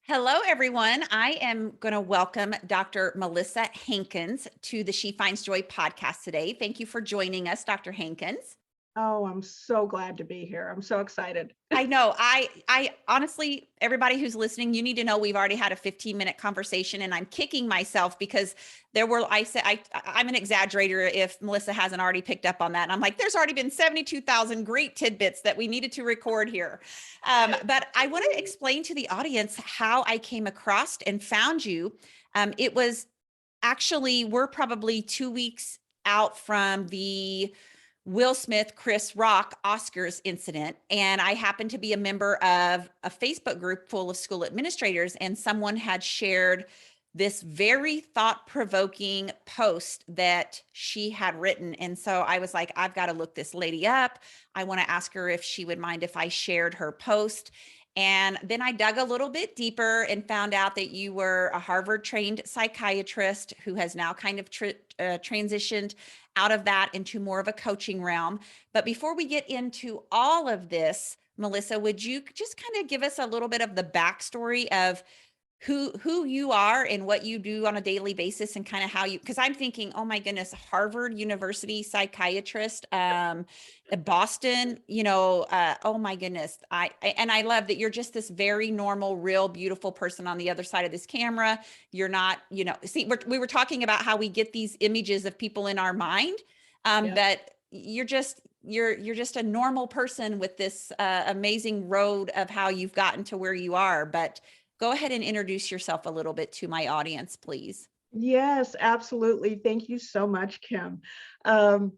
Hello, everyone. I am going to welcome Dr. Melissa Hankins to the She Finds Joy podcast today. Thank you for joining us, Dr. Hankins. Oh, I'm so glad to be here. I'm so excited. I know. I honestly, everybody who's listening, you need to know we've already had a 15-minute conversation, and I'm kicking myself because there were. I said I'm an exaggerator if Melissa hasn't already picked up on that. And I'm like, there's already been 72,000 great tidbits that we needed to record here. But I want to explain to the audience how I came across and found you. It was actually we're probably 2 weeks out from the Will Smith, Chris Rock Oscars incident. And I happened to be a member of a Facebook group full of school administrators, and someone had shared this very thought provoking post that she had written. And so I was like, I've got to look this lady up. I want to ask her if she would mind if I shared her post. And then I dug a little bit deeper and found out that you were a Harvard trained psychiatrist who has now kind of transitioned out of that into more of a coaching realm. But before we get into all of this, Melissa, would you just kind of give us a little bit of the backstory of who you are and what you do on a daily basis, and kind of how you, because I'm thinking, oh my goodness, Harvard University psychiatrist, Boston, oh my goodness. And I love that you're just this very normal, real, beautiful person on the other side of this camera. You're not, see, we were talking about how we get these images of people in our mind, Yeah. but you're just a normal person with this amazing road of how you've gotten to where you are. But go ahead and introduce yourself a little bit to my audience, please. Yes, absolutely. Thank you so much, Kim. Um,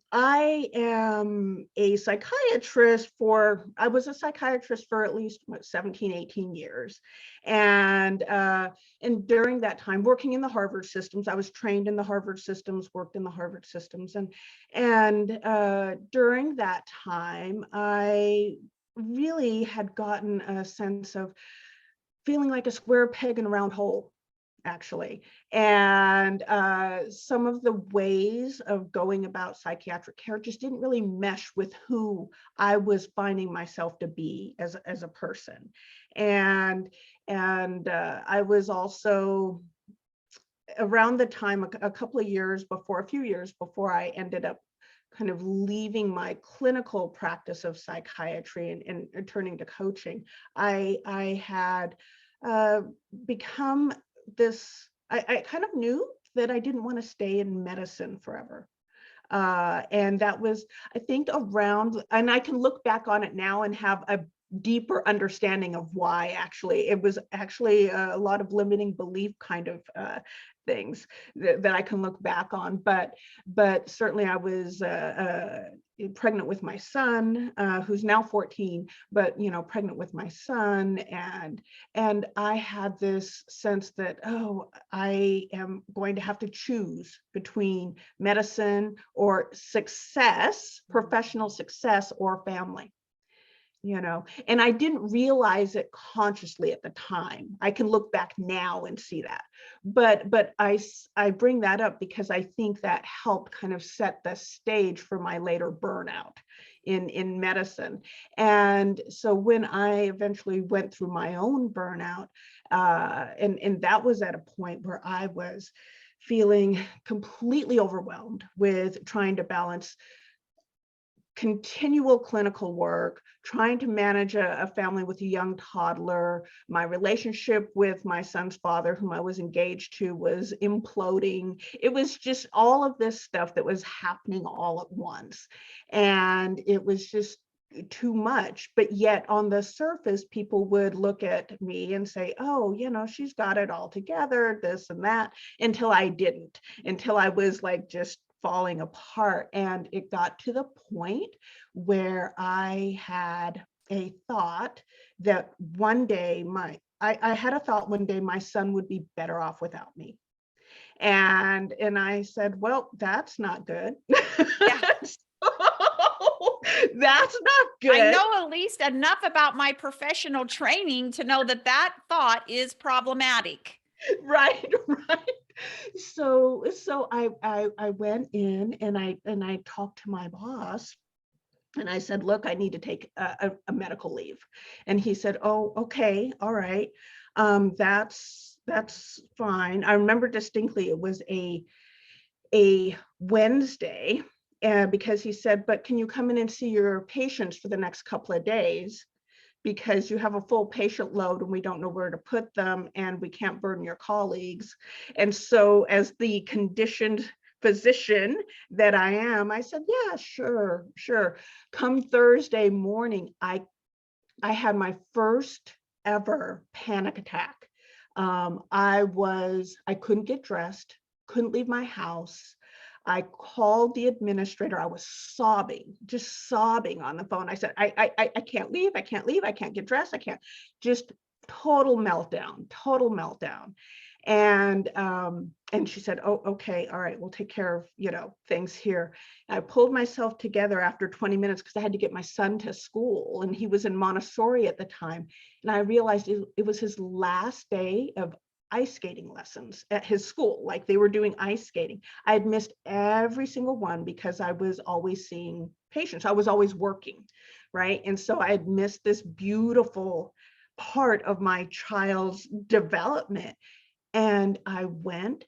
I am a psychiatrist I was a psychiatrist for at least 17, 18 years. And during that time, working in the Harvard systems, I was trained in the Harvard systems, worked in the Harvard systems. And during that time, I really had gotten a sense of feeling like a square peg in a round hole, actually. And some of the ways of going about psychiatric care just didn't really mesh with who I was finding myself to be as a person. And I was also around the time, a couple of years before, a few years before I ended up kind of leaving my clinical practice of psychiatry and turning to coaching. I had uh, become this, I kind of knew that I didn't want to stay in medicine forever. And that was, I think, around, and I can look back on it now and have a deeper understanding of why. Actually, it was actually a lot of limiting belief kind of things that I can look back on. But certainly I was pregnant with my son, who's now 14, but pregnant with my son, and I had this sense that, oh, I am going to have to choose between medicine or success, professional success, or family. And I didn't realize it consciously at the time. I can look back now and see that. But I bring that up because I think that helped kind of set the stage for my later burnout in medicine. And so when I eventually went through my own burnout, and that was at a point where I was feeling completely overwhelmed with trying to balance continual clinical work, trying to manage a family with a young toddler. My relationship with my son's father, whom I was engaged to, was imploding. It was just all of this stuff that was happening all at once. And it was just too much. But yet on the surface, people would look at me and say, oh, she's got it all together, this and that, until I didn't, until I was like just falling apart. And it got to the point where I had a thought that one day I had a thought one day my son would be better off without me. And I said, well, that's not good. Yeah. That's not I good. know at least enough about my professional training to know that that thought is problematic. Right, right. So I went in and I talked to my boss, And I said, look, I need to take a medical leave. And he said, oh, okay, all right. That's fine. I remember distinctly it was a Wednesday, because he said, but can you come in and see your patients for the next couple of days? Because you have a full patient load and we don't know where to put them and we can't burden your colleagues. And so as the conditioned physician that I am, I said, yeah, sure, sure. Come Thursday morning, I had my first ever panic attack. I couldn't get dressed, couldn't leave my house. I called the administrator. I was sobbing, just sobbing on the phone. I said, I can't leave. I can't leave. I can't get dressed. I can't. Just total meltdown, total meltdown. And she said, oh, okay, all right, we'll take care of, things here. And I pulled myself together after 20 minutes because I had to get my son to school, and he was in Montessori at the time. And I realized it was his last day of ice skating lessons at his school. Like, they were doing ice skating. I had missed every single one because I was always seeing patients. I was always working, right? And so I had missed this beautiful part of my child's development. And I went,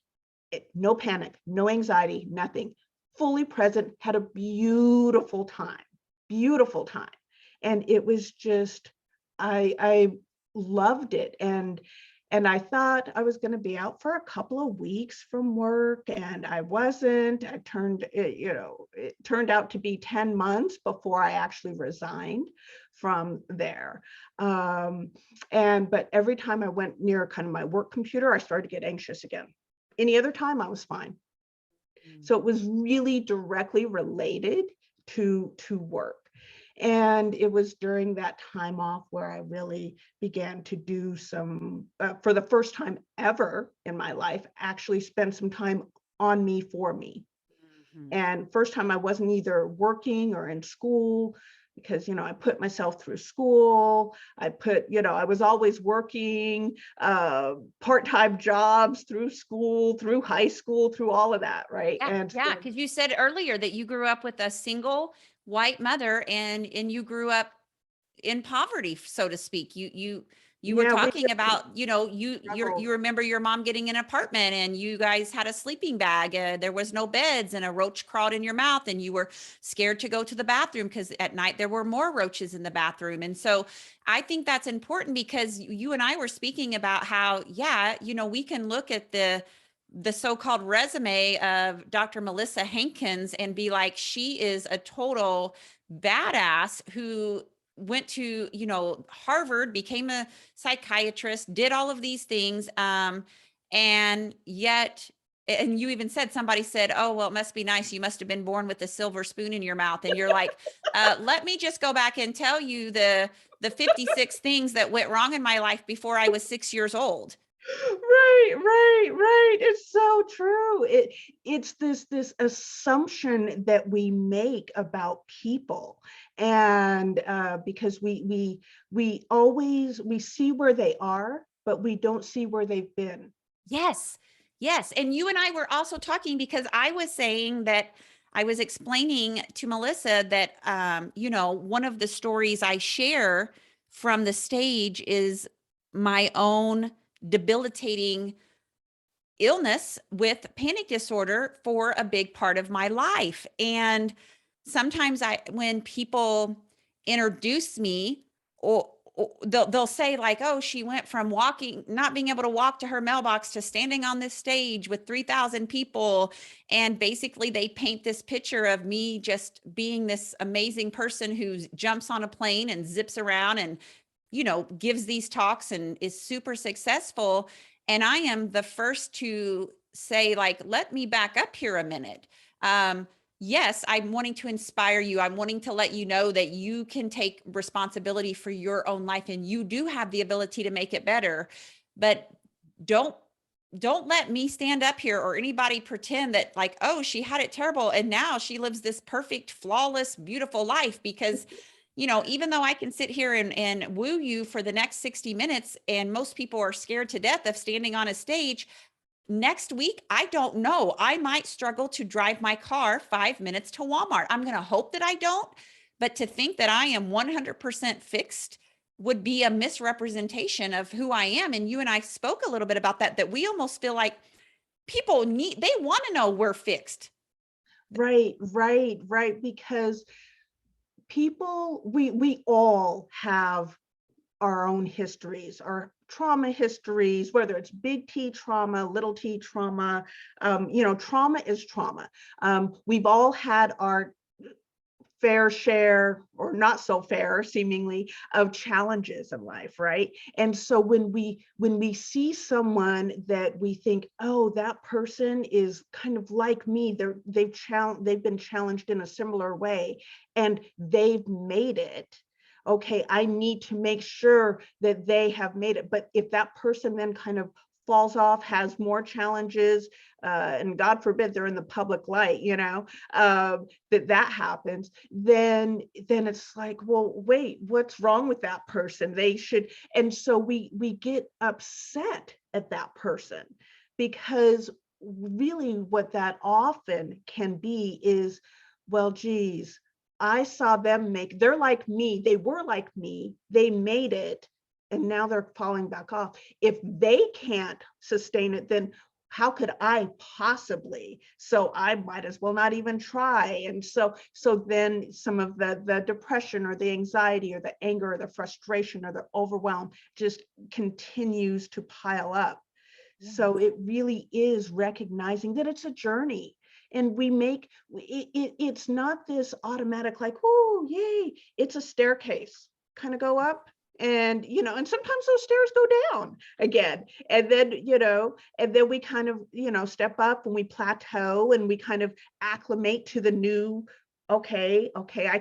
no panic, no anxiety, nothing, fully present, had a beautiful time, beautiful time. And it was just, I loved it. And I thought I was going to be out for a couple of weeks from work, and I wasn't. It turned out to be 10 months before I actually resigned from there. But every time I went near kind of my work computer, I started to get anxious again. Any other time, I was fine. So it was really directly related to work. And it was during that time off where I really began to do some, for the first time ever in my life, actually spend some time on me, for me. And first time I wasn't either working or in school, because, I put myself through school. I was always working, part-time jobs through school, through high school, through all of that, right? Yeah, And yeah, because you said earlier that you grew up with a single white mother, and you grew up in poverty, so to speak. You were yeah, we talking about, struggled. you remember your mom getting an apartment and you guys had a sleeping bag. There was no beds and a roach crawled in your mouth and you were scared to go to the bathroom because at night there were more roaches in the bathroom. And so I think that's important because you and I were speaking about how, yeah, we can look at the so-called resume of Dr. Melissa Hankins and be like, she is a total badass who went to, Harvard, became a psychiatrist, did all of these things. And yet, and you even said, somebody said, oh, well, it must be nice. You must have been born with a silver spoon in your mouth. And you're like, let me just go back and tell you the 56 things that went wrong in my life before I was 6 years old. Right. It's so true. It's this assumption that we make about people, and because we always see where they are, but we don't see where they've been. Yes. Yes. And you and I were also talking because I was saying that I was explaining to Melissa that, one of the stories I share from the stage is my own debilitating illness with panic disorder for a big part of my life. And sometimes when people introduce me, or they'll say like, oh, she went from not being able to walk to her mailbox to standing on this stage with 3,000 people. And basically they paint this picture of me just being this amazing person who jumps on a plane and zips around and, gives these talks and is super successful. And I am the first to say, like, let me back up here a minute. Yes, I'm wanting to inspire you. I'm wanting to let you know that you can take responsibility for your own life and you do have the ability to make it better. But don't let me stand up here or anybody pretend that like, oh, she had it terrible and now she lives this perfect, flawless, beautiful life. Because even though I can sit here and woo you for the next 60 minutes and most people are scared to death of standing on a stage, next week, I don't know. I might struggle to drive my car 5 minutes to Walmart. I'm going to hope that I don't, But to think that I am 100% fixed would be a misrepresentation of who I am. And you and I spoke a little bit about that, that we almost feel like they want to know we're fixed. Right, right, right. Because we all have our own histories, our trauma histories, whether it's big T trauma, little t trauma. Trauma is trauma. We've all had our fair share, or not so fair seemingly, of challenges in life, right? And so when we see someone that we think, oh, that person is kind of like me, they've been challenged in a similar way and they've made it, okay, I need to make sure that they have made it. But if that person then kind of falls off, has more challenges, and God forbid they're in the public light, that happens, then it's like, well, wait, what's wrong with that person? They should. And so we get upset at that person, because really what that often can be is, well, geez, I saw them they're like me, they were like me, they made it, and now they're falling back off. If they can't sustain it, then how could I possibly? So I might as well not even try. And so then some of the depression or the anxiety or the anger or the frustration or the overwhelm just continues to pile up. So it really is recognizing that it's a journey. And it's not this automatic, like, oh, yay, it's a staircase, kind of go up. And sometimes those stairs go down again. And then we kind of, step up and we plateau and we kind of acclimate to the new. Okay, I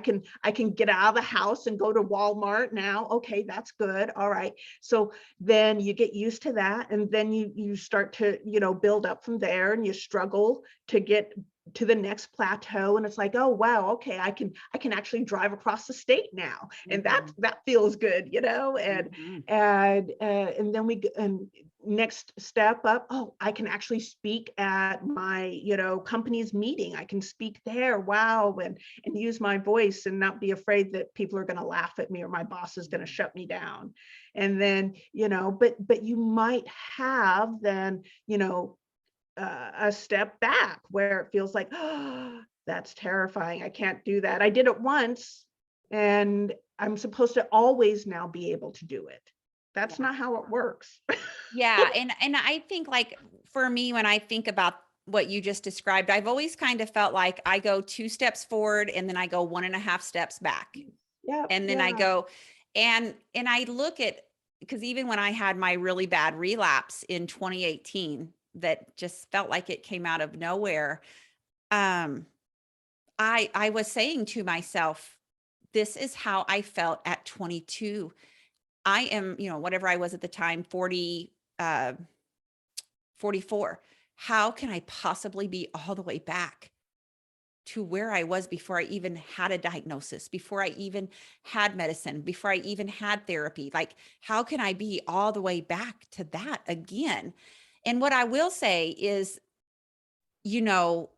can get out of the house and go to Walmart now. Okay, that's good. All right. So then you get used to that, and then you start to, build up from there, and you struggle to get to the next plateau, and it's like, oh wow, okay, I can actually drive across the state now, and that feels good, and Mhm. and then and next step up, oh, I can actually speak at my, company's meeting. I can speak there, wow, and use my voice and not be afraid that people are going to laugh at me or my boss is going to shut me down. And then, but you might have then, a step back where it feels like, oh, that's terrifying. I can't do that. I did it once, and I'm supposed to always now be able to do it. That's Yeah. not how it works. Yeah. And I think, like, for me, when I think about what you just described, I've always kind of felt like I go 2 steps forward and then I go 1.5 steps back. Yeah, And then I yeah. go, and I look at, because even when I had my really bad relapse in 2018, that just felt like it came out of nowhere. Um, I was saying to myself, this is how I felt at 22. I am, whatever I was at the time, 40, 44. How can I possibly be all the way back to where I was before I even had a diagnosis, before I even had medicine, before I even had therapy? Like, how can I be all the way back to that again? And what I will say is, you know,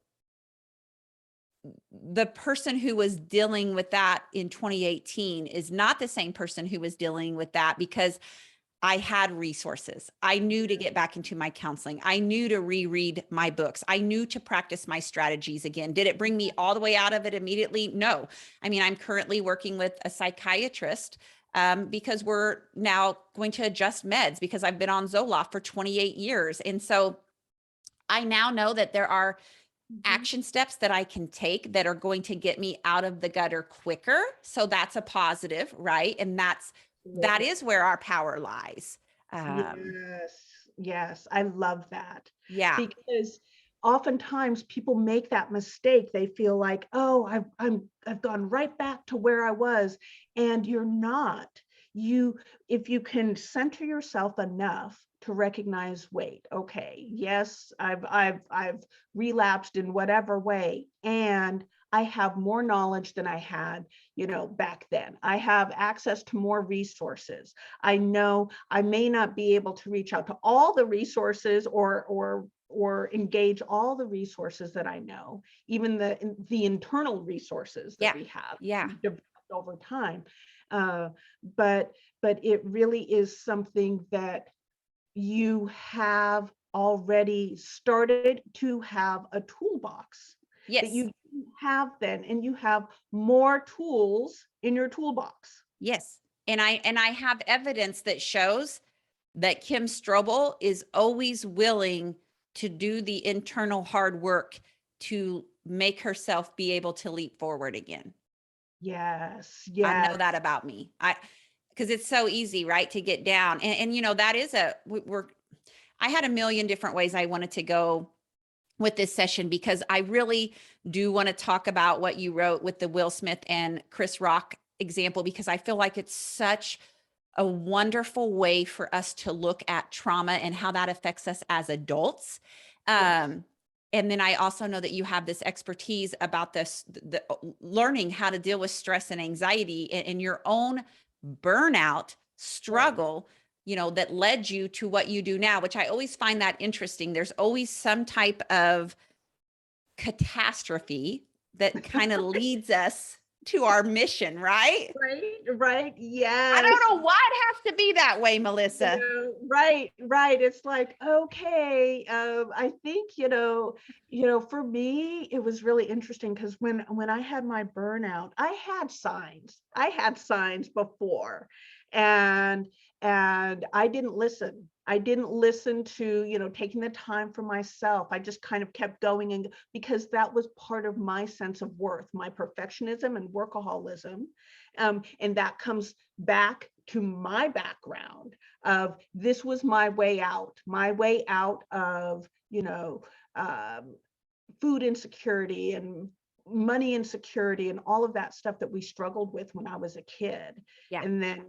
the person who was dealing with that in 2018 is not the same person who was dealing with that, because I had resources. I knew to get back into my counseling. I knew to reread my books. I knew to practice my strategies again. Did it bring me all the way out of it immediately? No. I mean, I'm currently working with a psychiatrist, because we're now going to adjust meds, because I've been on Zoloft for 28 years. And so I now know that there are Mhm. action steps that I can take that are going to get me out of the gutter quicker. So that's a positive, right? And that Absolutely. is where our power lies. Um, Yes, yes, I love that, yeah. because oftentimes people make that mistake. They feel like, oh, I've gone right back to where I was, and you're not. You, if you can center yourself enough to recognize, wait, okay, yes, I've relapsed in whatever way, and I have more knowledge than I had, back then. I have access to more resources. I know I may not be able to reach out to all the resources or or engage all the resources that I know, even the internal resources that we have developed over time. But it really is something that you have already started to have a toolbox that you have then, and you have more tools in your toolbox. Yes. And I have evidence that shows that Kim Strobel is always willing to do the internal hard work to make herself be able to leap forward again. Yes. I know that about me. Because it's so easy, right, to get down. And you know, that is I had a million different ways I wanted to go with this session, because I really do want to talk about what you wrote with the Will Smith and Chris Rock example, because I feel like it's such a wonderful way for us to look at trauma and how that affects us as adults. And then I also know that you have this expertise about the learning how to deal with stress and anxiety and your own burnout struggle, you know, that led you to what you do now, which I always find that interesting. There's always some type of catastrophe that kind of leads us to our mission, right? Right. Yes. I don't know why it has to be that way, Melissa. Right. It's like, okay. I think, for me, it was really interesting because when I had my burnout, I had signs before, and I didn't listen. I didn't listen to, taking the time for myself. I just kind of kept going, and because that was part of my sense of worth, my perfectionism and workaholism. And that comes back to my background of this was my way out of, food insecurity and money insecurity and all of that stuff that we struggled with when I was a kid. Yeah. And then,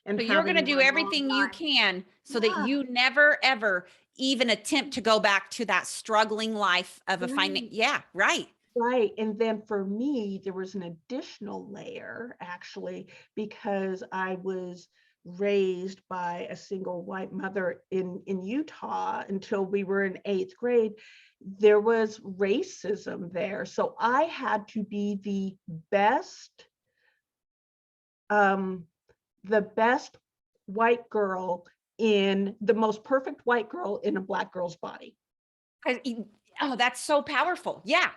and so you're going to do everything you can so that you never, ever even attempt to go back to that struggling life of a finance. Yeah. Right. Right. And then for me, there was an additional layer, actually, because I was raised by a single white mother in Utah until we were in 8th grade. There was racism there. So I had to be the best white girl, in the most perfect white girl in a Black girl's body. Oh, that's so powerful. Yeah.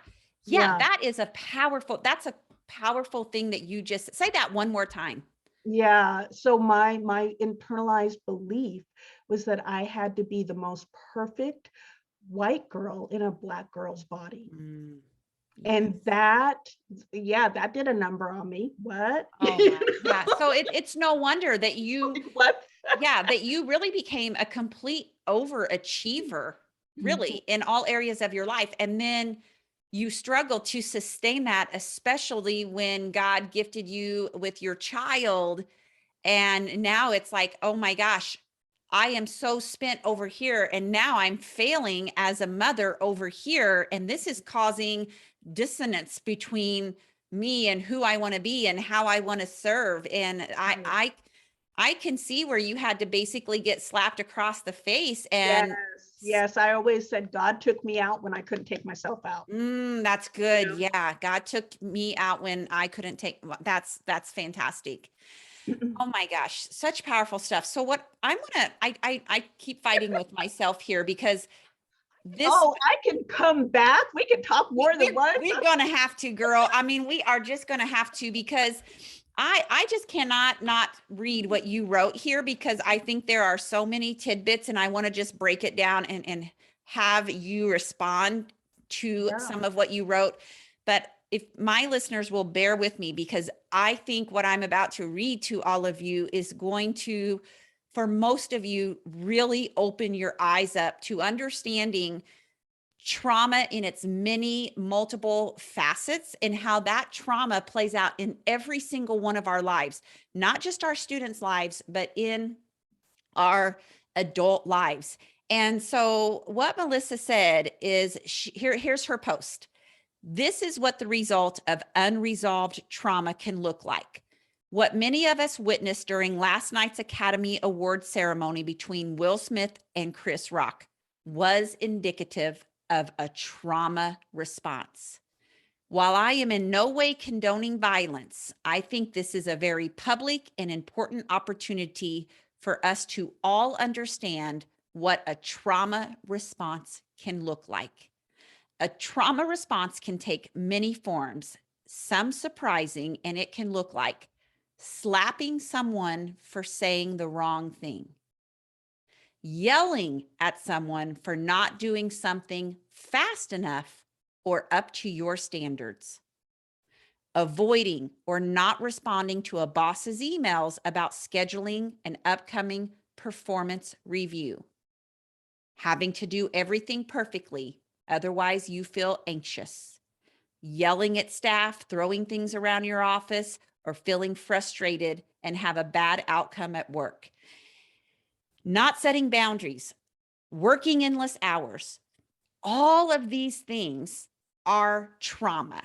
That's a powerful thing that you just say. That one more time. Yeah. So my internalized belief was that I had to be the most perfect white girl in a Black girl's body. And that did a number on me. What? Oh, yeah. So it's no wonder that you, what? that you really became a complete overachiever, really, in all areas of your life. And then you struggle to sustain that, especially when God gifted you with your child. And now it's like, oh my gosh, I am so spent over here. And now I'm failing as a mother over here. And this is causing dissonance between me and who I want to be and how I want to serve. And I can see where you had to basically get slapped across the face. And yes, I always said God took me out when I couldn't take myself out. That's good. Yeah. God took me out when I couldn't take, that's fantastic. Oh my gosh, such powerful stuff. So what I keep fighting with myself here, because I can come back. We can talk more than once. We're going to have to, girl. I mean, we are just going to have to, because I just cannot not read what you wrote here, because I think there are so many tidbits, and I want to just break it down and have you respond to some of what you wrote. But if my listeners will bear with me, because I think what I'm about to read to all of you is going to, for most of you, really open your eyes up to understanding trauma in its many multiple facets, and how that trauma plays out in every single one of our lives, not just our students' lives, but in our adult lives. And so what Melissa said is, here's her post. This is what the result of unresolved trauma can look like. What many of us witnessed during last night's Academy Award ceremony between Will Smith and Chris Rock. was indicative of a trauma response. While I am in no way condoning violence, I think this is a very public and important opportunity for us to all understand what a trauma response can look like. A trauma response can take many forms, some surprising, and it can look like slapping someone for saying the wrong thing, yelling at someone for not doing something fast enough or up to your standards, avoiding or not responding to a boss's emails about scheduling an upcoming performance review, having to do everything perfectly, otherwise you feel anxious, yelling at staff, throwing things around your office, or feeling frustrated and have a bad outcome at work, not setting boundaries, working endless hours. All of these things are trauma.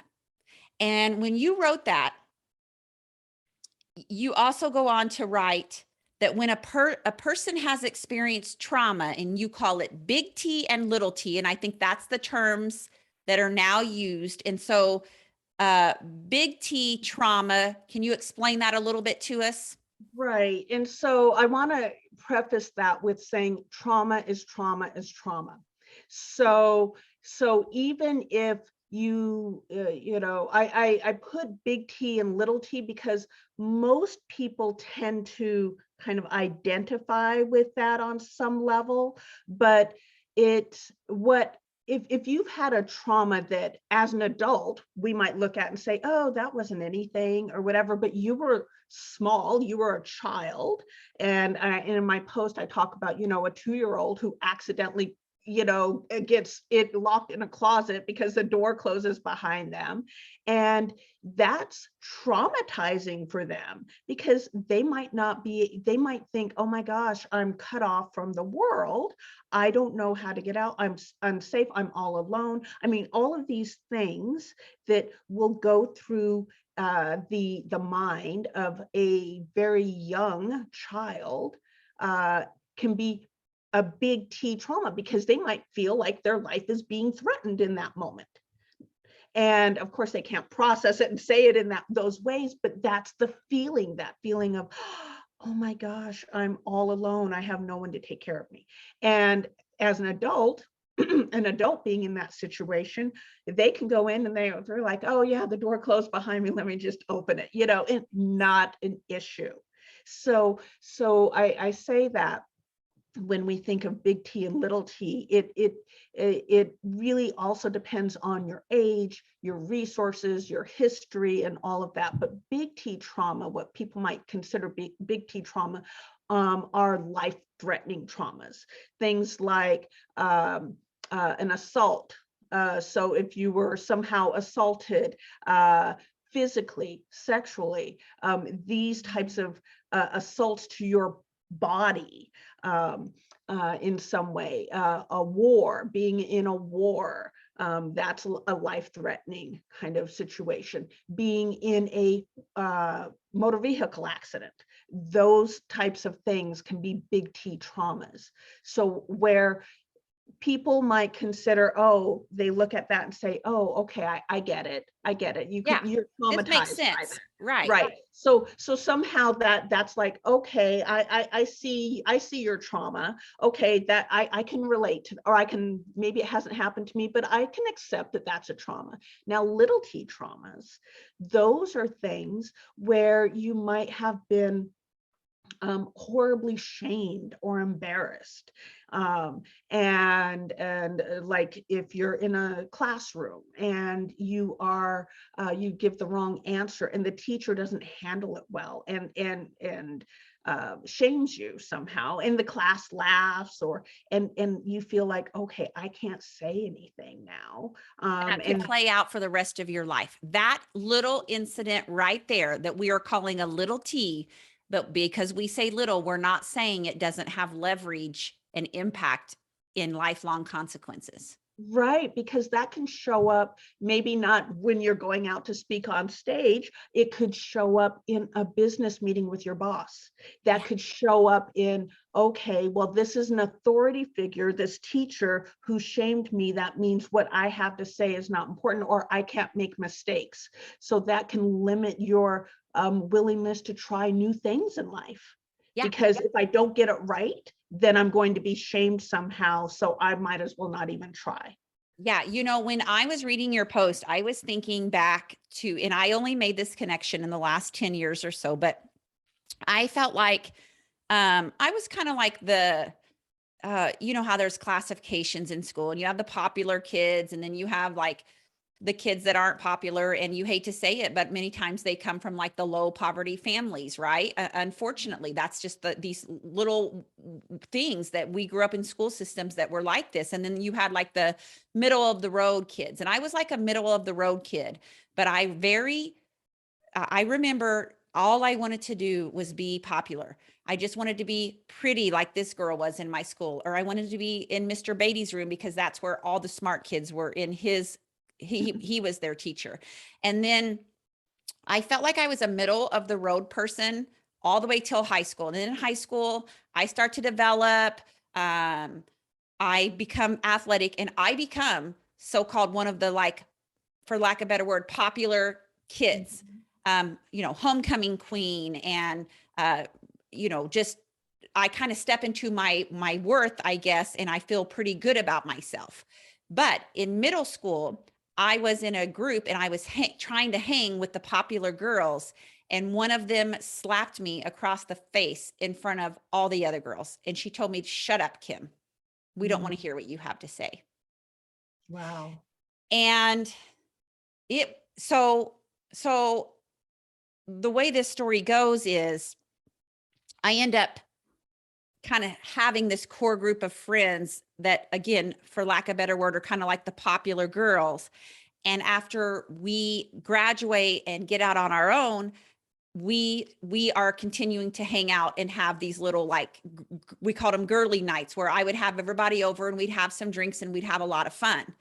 And when you wrote that, you also go on to write that when a person has experienced trauma, and you call it big T and little t, and I think that's the terms that are now used. And so big T trauma, can you explain that a little bit to us? Right. And so I want to preface that with saying trauma is trauma is trauma. So even if I put big T and little t because most people tend to kind of identify with that on some level, but it's what if you've had a trauma that as an adult we might look at and say, oh, that wasn't anything or whatever, but you were small, you were a child. And in my post, I talk about, a 2-year-old who accidentally, gets it locked in a closet because the door closes behind them. And that's traumatizing for them because they might think, oh my gosh, I'm cut off from the world. I don't know how to get out. I'm unsafe. I'm all alone. I mean, all of these things that will go through the mind of a very young child can be a big T trauma because they might feel like their life is being threatened in that moment. And of course, they can't process it and say it in those ways, but that's the feeling, that feeling of, oh my gosh, I'm all alone. I have no one to take care of me. And as an adult being in that situation, they can go in and they're like, oh yeah, the door closed behind me. Let me just open it. It's not an issue. So I say that when we think of big T and little t, it really also depends on your age, your resources, your history, and all of that. But big T trauma, what people might consider big T trauma, are life-threatening traumas. Things like an assault. So if you were somehow assaulted physically, sexually, these types of assaults to your body in some way, a war, being in a war, that's a life-threatening kind of situation. Being in a motor vehicle accident, those types of things can be big T traumas. So where people might consider, oh, they look at that and say, oh, okay, I get it. Yeah, You're this makes traumatized by sense. that. Right. Right. So somehow that's like, okay, I see your trauma. Okay, that I can relate to, or maybe it hasn't happened to me, but I can accept that that's a trauma. Now, little T traumas, those are things where you might have been horribly shamed or embarrassed. And like if you're in a classroom and you give the wrong answer and the teacher doesn't handle it well and shames you somehow, and the class laughs, and you feel like, okay, I can't say anything now. That could play out for the rest of your life. That little incident right there that we are calling a little T, but because we say little, we're not saying it doesn't have leverage and impact in lifelong consequences. Right, because that can show up, maybe not when you're going out to speak on stage, it could show up in a business meeting with your boss. That Yeah. could show up in, okay, well, this is an authority figure, this teacher who shamed me. That means what I have to say is not important, or I can't make mistakes. So that can limit your willingness to try new things in life. Yeah. Because if I don't get it right, then I'm going to be shamed somehow. So I might as well not even try. Yeah. When I was reading your post, I was thinking back to, and I only made this connection in the last 10 years or so, but I felt like I was kind of like you know how there's classifications in school and you have the popular kids and then you have like the kids that aren't popular, and you hate to say it, but many times they come from like the low poverty families, right? Unfortunately, that's just these little things that we grew up in school systems that were like this. And then you had like the middle of the road kids. And I was like a middle of the road kid, but I remember all I wanted to do was be popular. I just wanted to be pretty like this girl was in my school, or I wanted to be in Mr. Beatty's room because that's where all the smart kids were in his, he was their teacher. And then I felt like I was a middle of the road person all the way till high school. And then in high school, I start to develop, I become athletic, and I become so-called one of the, like, for lack of a better word, popular kids, Mhm. Homecoming queen. And, just, I kind of step into my worth, I guess, and I feel pretty good about myself. But in middle school, I was in a group and I was trying to hang with the popular girls. And one of them slapped me across the face in front of all the other girls. And she told me, "Shut up, Kim. We don't want Mhm. to hear what you have to say." Wow. And it, so the way this story goes is I end up kind of having this core group of friends that, again, for lack of a better word, are kind of like the popular girls. And after we graduate and get out on our own, we are continuing to hang out and have these little, like, we called them girly nights, where I would have everybody over and we'd have some drinks and we'd have a lot of fun.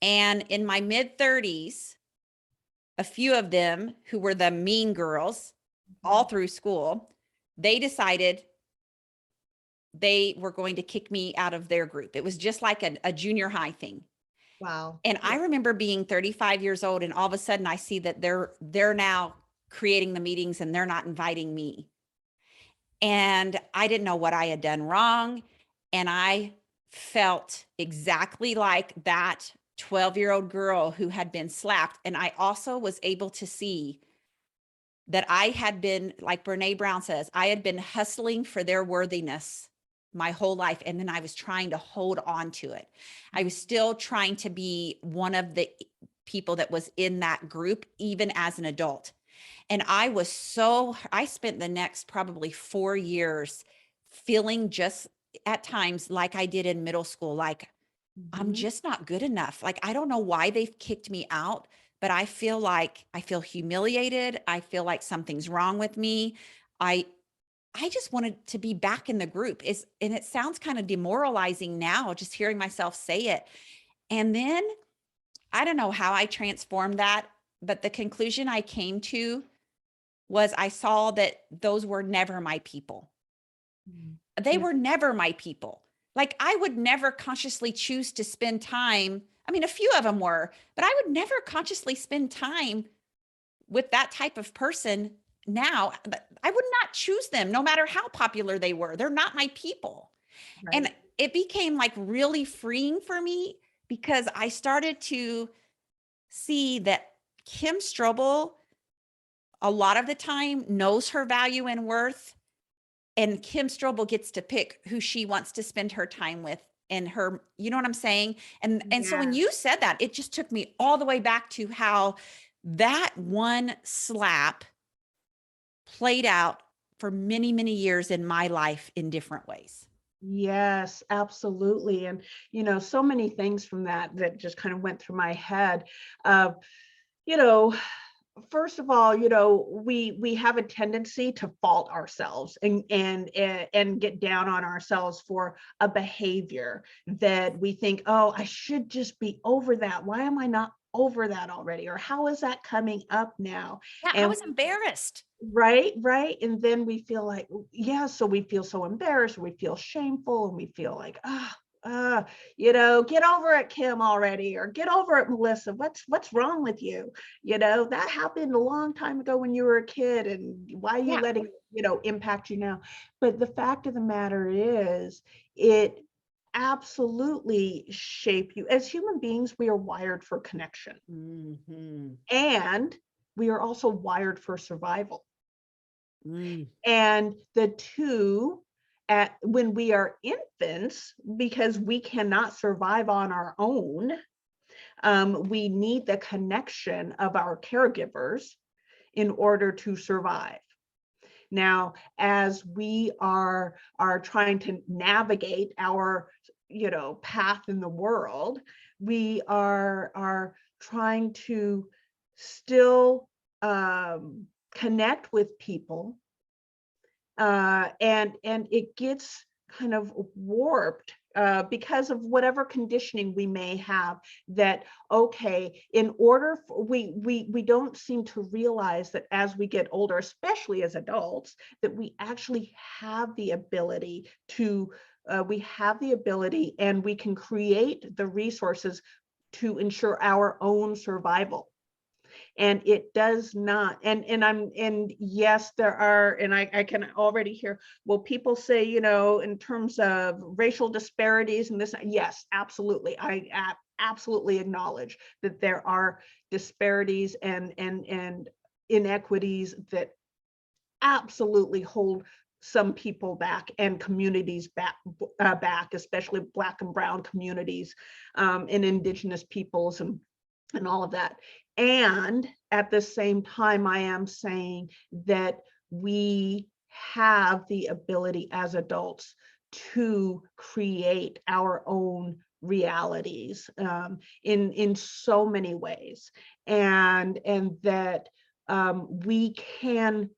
And in my mid 30s, a few of them who were the mean girls all Mhm. through school, they decided they were going to kick me out of their group. It was just like a junior high thing. Wow. And I Yeah. remember being 35 years old, and all of a sudden I see that they're now creating the meetings and they're not inviting me. And I didn't know what I had done wrong. And I felt exactly like that 12-year-old girl who had been slapped. And I also was able to see that I had been, like Brene Brown says, I had been hustling for their worthiness my whole life. And then I was trying to hold on to it. I was still trying to be one of the people that was in that group, even as an adult. And I spent the next probably 4 years feeling just at times like I did in middle school, like I'm Mhm. just not good enough. Like, I don't know why they've kicked me out, but I feel like I feel humiliated. I feel like something's wrong with me. I I just wanted to be back in the group. And it sounds kind of demoralizing now just hearing myself say it. And then I don't know how I transformed that, but the conclusion I came to was I saw that those were never my people. Mhm. They Yeah. were never my people. Like, I would never consciously choose to spend time. I mean, a few of them were, but I would never consciously spend time with that type of person now. But I would not choose them no matter how popular they were. They're not my people. And Right. it became like really freeing for me because I started to see that Kim Strobel, a lot of the time, knows her value and worth. And Kim Strobel gets to pick who she wants to spend her time with, and her, you know what I'm saying? And so when Yeah. you said that, it just took me all the way back to how that one slap played out for many, many years in my life in different ways. Yes, absolutely. And, so many things from that just kind of went through my head. Uh, you know, first of all, we have a tendency to fault ourselves and get down on ourselves for a behavior that we think, oh, I should just be over that. Why am I not over that already? Or how is that coming up now? Yeah, I And was embarrassed. right. And then we feel like, yeah, so we feel so embarrassed, we feel shameful, and we feel like, get over it, Kim, already, or get over it, Melissa. What's wrong with you? That happened a long time ago when you were a kid, and why are you Yeah. letting impact you now? But the fact of the matter is, it absolutely shape you. As human beings, we are wired for connection, Mhm. and we are also wired for survival. Mm. And the two, at when we are infants, because we cannot survive on our own, we need the connection of our caregivers in order to survive. Now, as we are trying to navigate our path in the world, we are trying to still connect with people, and it gets kind of warped because of whatever conditioning we may have, that okay, in order for, we don't seem to realize that as we get older, especially as adults, that we actually have the ability to we have the ability, and we can create the resources to ensure our own survival. And it does not, and yes, there are, and I can already hear, well, people say, in terms of racial disparities and this, yes, absolutely, absolutely acknowledge that there are disparities and inequities that absolutely hold some people back and communities back, especially Black and Brown communities, and Indigenous peoples, and all of that. And at the same time, I am saying that we have the ability as adults to create our own realities, in so many ways, and that we can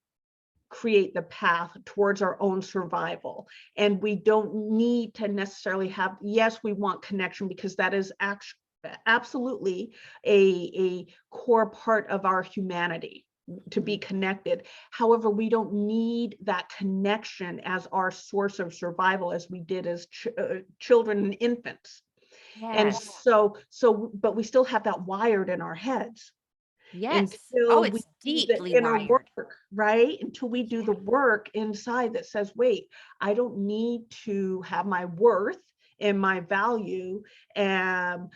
create the path towards our own survival. And we don't need to necessarily have, yes, we want connection, because that is actually absolutely a core part of our humanity, to be connected. However, we don't need that connection as our source of survival as we did as children and infants. And Yes. but we still have that wired in our heads Yes. Oh, until we it's do the deeply inner wired. work, right? Until we do Yeah. the work inside that says, wait, I don't need to have my worth and my value and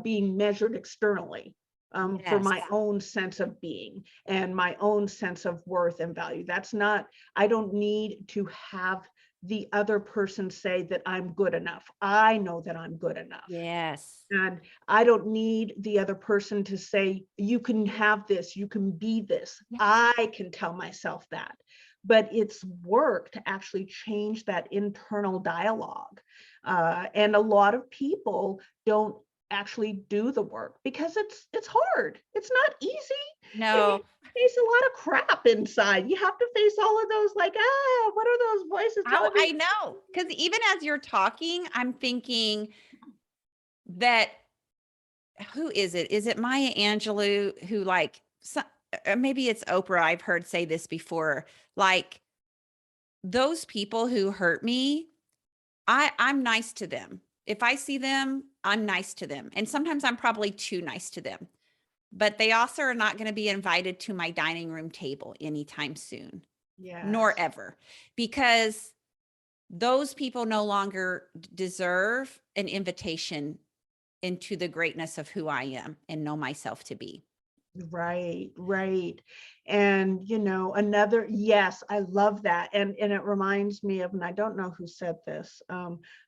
being measured externally, for Yes. my own sense of being and my own sense of worth and value. That's not, I don't need to have the other person say that I'm good enough. I know that I'm good enough. Yes. And I don't need the other person to say, you can have this, you can be this. Yes. I can tell myself that. But it's work to actually change that internal dialogue. And a lot of people don't actually do the work because it's hard. It's not easy. And you No. face a lot of crap inside. You have to face all of those, like, what are those voices Oh, telling me? I know. Because even as you're talking, I'm thinking that who is it? Is it Maya Angelou who like or maybe it's Oprah, I've heard say this before, like those people who hurt me, I'm nice to them. If I see them, I'm nice to them. And sometimes I'm probably too nice to them. But they also are not going to be invited to my dining room table anytime soon, nor Yes. ever, because those people no longer deserve an invitation into the greatness of who I am and know myself to be. Right. And another, yes, I love that. And it reminds me of, and I don't know who said this,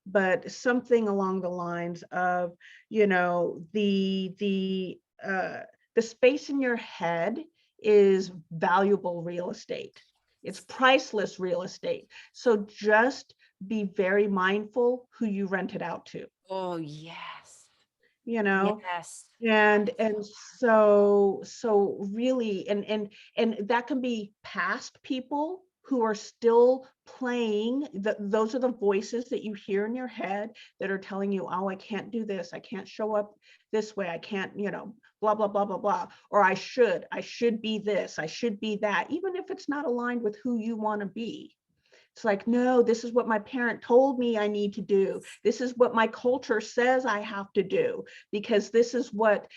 but something along the lines of, the space in your head is valuable real estate. It's priceless real estate. So just be very mindful who you rent it out to. Oh, yes. you know? Yes. And so really, and that can be past people who are still playing. Those are the voices that you hear in your head that are telling you, oh, I can't do this, I can't show up this way, I can't, blah blah blah blah blah, or I should be this, I should be that, even if it's not aligned with who you want to be. It's like, no, this is what my parent told me I need to do. This is what my culture says I have to do, because this is what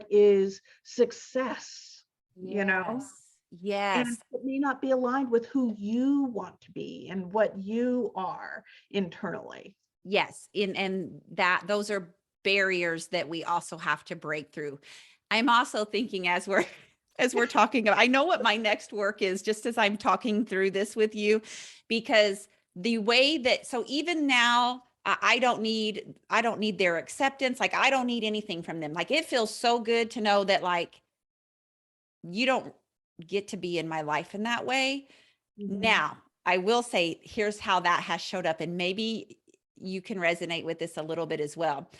is success, you know? Yes. Yes. And it may not be aligned with who you want to be and what you are internally. Yes. And that those are barriers that we also have to break through. I'm also thinking as we're talking about, I know what my next work is just as I'm talking through this with you, because the way that, so even now, I don't need their acceptance. Like, I don't need anything from them. Like, it feels so good to know that, like, you don't get to be in my life in that way. Mhm. Now, I will say, here's how that has showed up, and maybe you can resonate with this a little bit as well.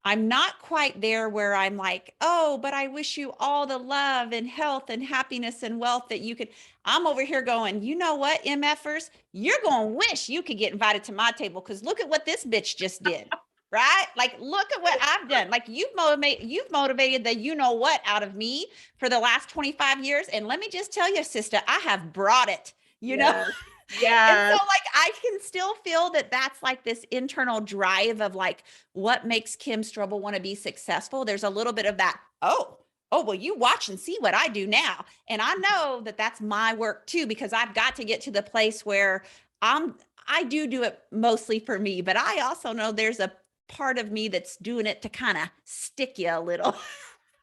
I'm not quite there where I'm like, oh, but I wish you all the love and health and happiness and wealth that you could. I'm over here going, you know what, MFers, you're going to wish you could get invited to my table, because look at what this bitch just did. Right? Like, look at what I've done. Like, you've motivated the you know what out of me for the last 25 years. And let me just tell you, sister, I have brought it, you know? Yes. And so, Yes. like, I can still feel that that's like this internal drive of like, what makes Kim Strobel want to be successful? There's a little bit of that, well, you watch and see what I do now. And I know that that's my work too, because I've got to get to the place where I do it mostly for me, but I also know there's a part of me that's doing it to kind of stick you a little.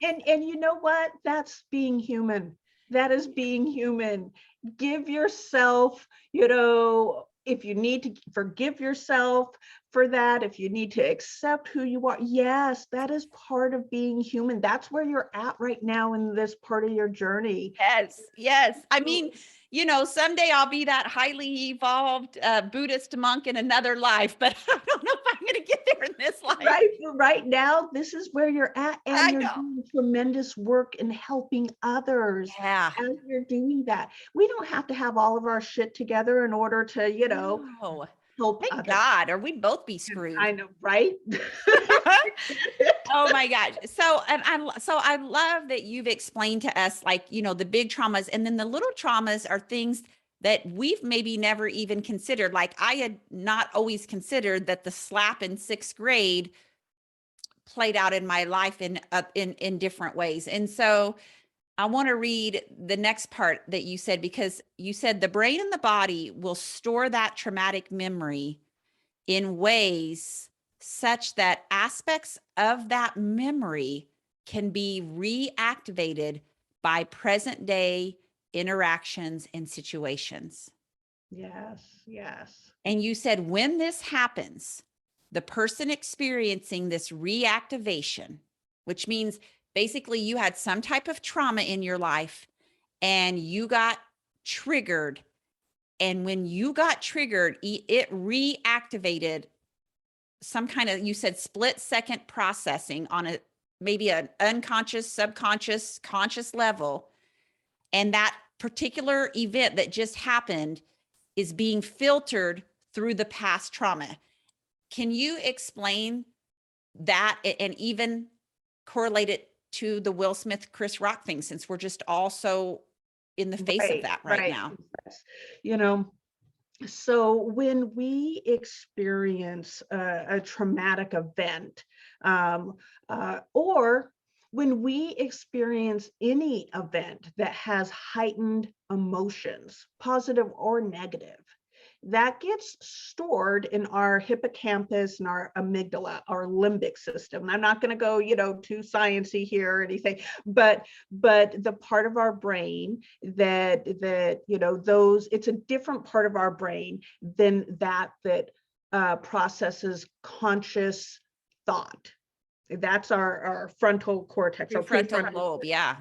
And you know what? That's being human. That is being human. Give yourself, if you need to forgive yourself for that, if you need to accept who you are, yes, that is part of being human. That's where you're at right now in this part of your journey. Yes, yes. I mean, someday I'll be that highly evolved Buddhist monk in another life, but I don't know if I'm going to get there in this life. Right, for right now, this is where you're at, and I you're know. doing tremendous work in helping others Yeah. as you're doing that. We don't have to have all of our shit together in order to, No. help Thank others. God, or we'd both be screwed. I know, right? Oh my gosh. So I love that you've explained to us, like, the big traumas, and then the little traumas are things that we've maybe never even considered. Like, I had not always considered that the slap in 6th grade played out in my life in different ways. And so I want to read the next part that you said, because you said the brain and the body will store that traumatic memory in ways such that aspects of that memory can be reactivated by present day interactions and situations. Yes, yes. And you said when this happens, the person experiencing this reactivation, which means basically you had some type of trauma in your life and you got triggered. And when you got triggered, it reactivated some kind of, you said, split second processing on maybe an unconscious, subconscious, conscious level. And that particular event that just happened is being filtered through the past trauma. Can you explain that and even correlate it to the Will Smith, Chris Rock thing, since we're just all so in the face of Right, that right right. now? Yes. You know, so when we experience a traumatic event, or when we experience any event that has heightened emotions, positive or negative, that gets stored in our hippocampus and our amygdala, our limbic system. I'm not going to go, too sciencey here or anything, but the part of our brain that those, it's a different part of our brain than that processes conscious thought. That's our frontal cortex, our Prefrontal prefrontal. lobe, yeah.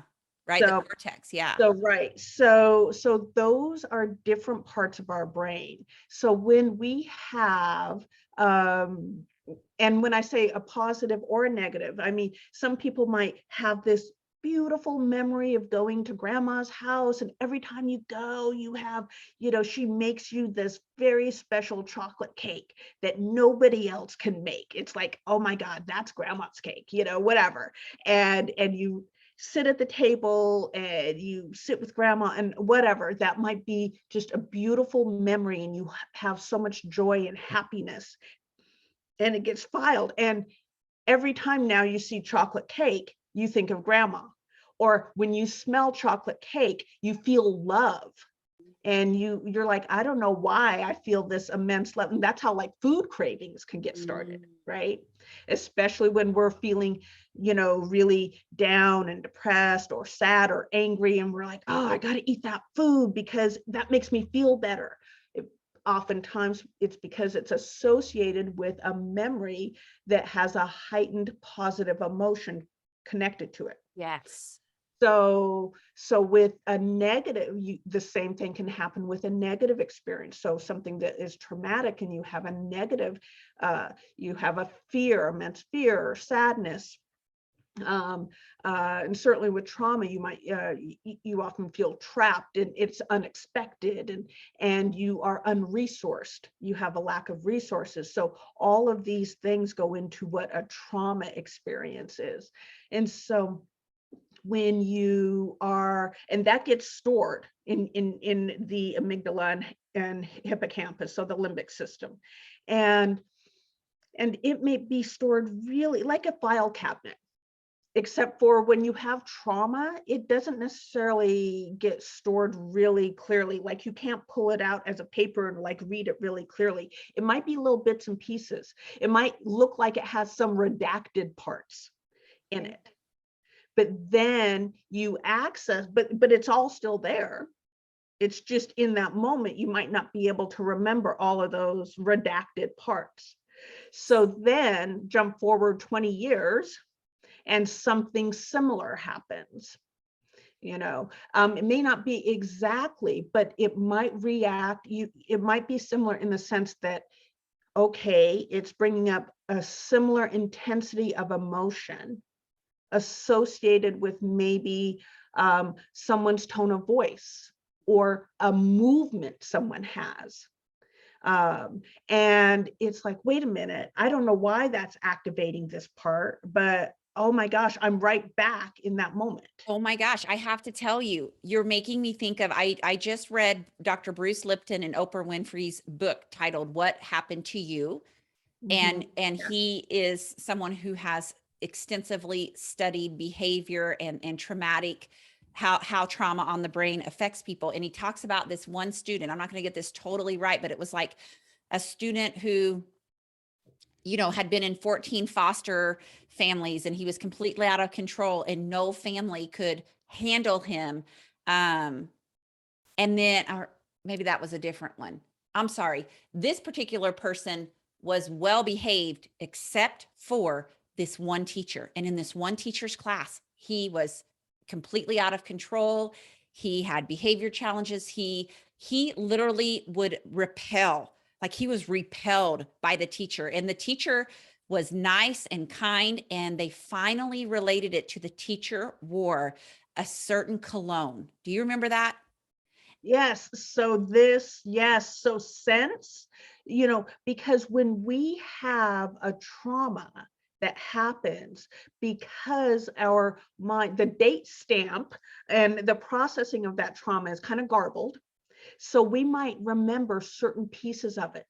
Right, the So cortex, yeah. right. So those are different parts of our brain. So when we have And when I say a positive or a negative, I mean, some people might have this beautiful memory of going to grandma's house, and every time you go, you have, she makes you this very special chocolate cake that nobody else can make. It's like, oh my God, that's grandma's cake, whatever. And you sit at the table and you sit with grandma and whatever. That might be just a beautiful memory, and you have so much joy and happiness, and it gets filed. And every time now you see chocolate cake, you think of grandma. Or when you smell chocolate cake, you feel love. And you're like, I don't know why I feel this immense love. And that's how like food cravings can get started, right? Especially when we're feeling, really down and depressed or sad or angry. And we're like, oh, I got to eat that food because that makes me feel better. Oftentimes it's because it's associated with a memory that has a heightened positive emotion connected to it. Yes. So with a negative, the same thing can happen with a negative experience. So something that is traumatic, and you have a negative, you have a fear, immense fear or sadness. And certainly with trauma, you might you often feel trapped, and it's unexpected, and you are unresourced. You have a lack of resources. So all of these things go into what a trauma experience is. And so when you are, and that gets stored in the amygdala and hippocampus, so the limbic system, and it may be stored really like a file cabinet. Except for when you have trauma, it doesn't necessarily get stored really clearly. Like you can't pull it out as a paper and like read it really clearly. It might be little bits and pieces. It might look like it has some redacted parts in it. But then you access, but it's all still there. It's just in that moment, you might not be able to remember all of those redacted parts. So then jump forward 20 years, and something similar happens. It may not be exactly, but it might react. It might be similar in the sense that, okay, it's bringing up a similar intensity of emotion associated with maybe someone's tone of voice or a movement someone has. And it's like, wait a minute, I don't know why that's activating this part, but oh my gosh, I'm right back in that moment. Oh my gosh, I have to tell you, you're making me think of, I just read Dr. Bruce Lipton and Oprah Winfrey's book titled What Happened to You? And he is someone who has extensively studied behavior and traumatic, how trauma on the brain affects people. And he talks about this one student. I'm not going to get this totally right, but it was like a student who, had been in 14 foster families, and he was completely out of control, and no family could handle him. And then, or maybe that was a different one. I'm sorry. This particular person was well behaved except for this one teacher. And in this one teacher's class, he was completely out of control. He had behavior challenges. He literally would repel, like he was repelled by the teacher. And the teacher was nice and kind. And they finally related it to the teacher wore a certain cologne. Do you remember that? Yes. So sense, because when we have a trauma that happens because our mind, the date stamp and the processing of that trauma is kind of garbled. So we might remember certain pieces of it,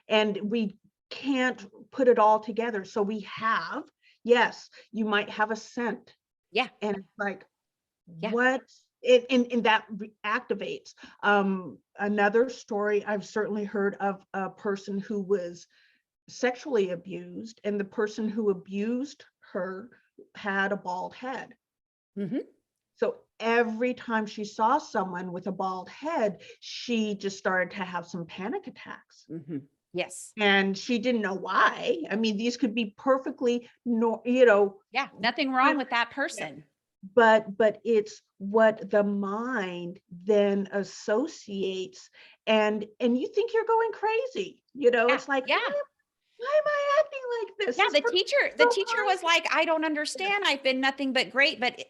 and we can't put it all together. So yes, you might have a scent. Yeah. And it's like, Yeah. what? And that activates. Another story, I've certainly heard of a person who was sexually abused, and the person who abused her had a bald head. So every time she saw someone with a bald head, she just started to have some panic attacks. Yes. And she didn't know why. I mean, these could be perfectly, Yeah. Nothing wrong with that person. but it's what the mind then associates, and you think you're going crazy. Yeah. It's like, Yeah. why am I acting like this? Yeah, This the person's teacher so was like, I don't understand. I've been nothing but great. But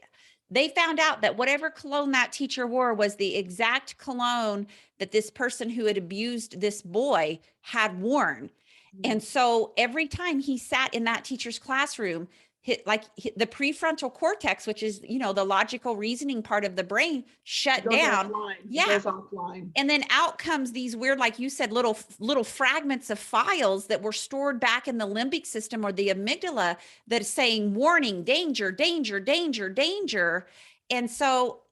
they found out that whatever cologne that teacher wore was the exact cologne that this person who had abused this boy had worn. kind. And so every time he sat in that teacher's classroom, the prefrontal cortex, which is, the logical reasoning part of the brain, It shut goes down. offline. It Yeah. goes offline. And then out comes these weird, like you said, little fragments of files that were stored back in the limbic system or the amygdala that is saying warning, danger, danger, danger, danger. And so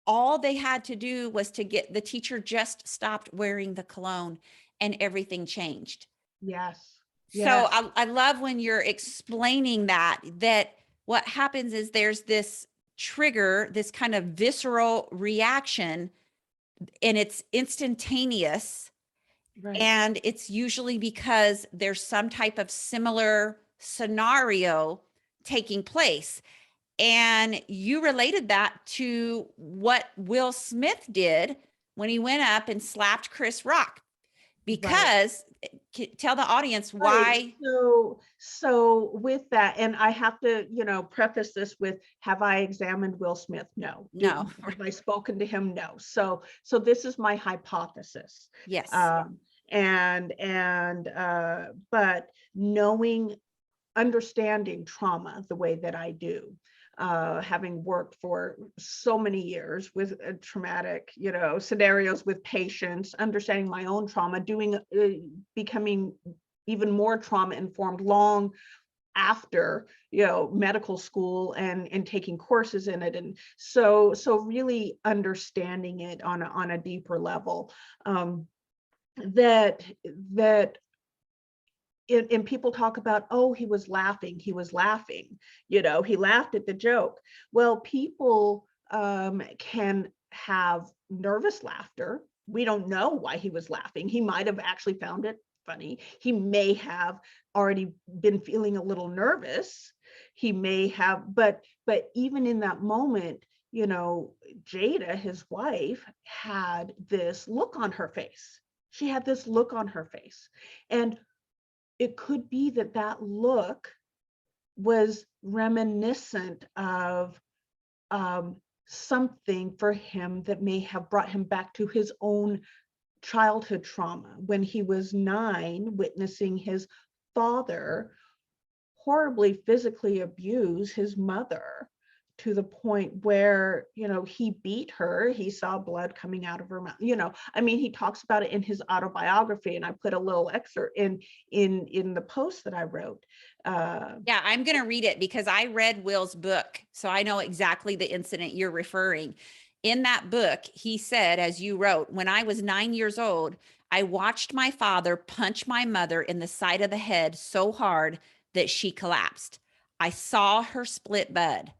all they had to do was to get the teacher just stopped wearing the cologne and everything changed. Yes. So Yes. I love when you're explaining that what happens is there's this trigger, this kind of visceral reaction, and it's instantaneous. Right. And it's usually because there's some type of similar scenario taking place. And you related that to what Will Smith did when he went up and slapped Chris Rock. Right. Because tell the audience Right. why. So with that, and I have to, preface this with, have I examined Will Smith? No. No. Have I spoken to him? No. So this is my hypothesis. Yes. Um, but understanding trauma the way that I do, having worked for so many years with traumatic, scenarios with patients, understanding my own trauma, becoming even more trauma informed long after medical school and taking courses in it, and so really understanding it on a deeper level, that and people talk about, oh, he was laughing, he laughed at the joke. Well, people can have nervous laughter. We don't know why he was laughing. He might have actually found it funny. He may have already been feeling a little nervous. He may have, but even in that moment, Jada, his wife, had this look on her face. She had this look on her face. And it could be that look was reminiscent of something for him that may have brought him back to his own childhood trauma when he was 9, witnessing his father horribly physically abuse his mother to the point where, he beat her. He saw blood coming out of her mouth. He talks about it in his autobiography, and I put a little excerpt in the post that I wrote. Yeah, I'm going to read it because I read Will's book, so I know exactly the incident you're referring. In that book, he said, as you wrote, when I was 9 years old, I watched my father punch my mother in the side of the head so hard that she collapsed. I saw her split blood.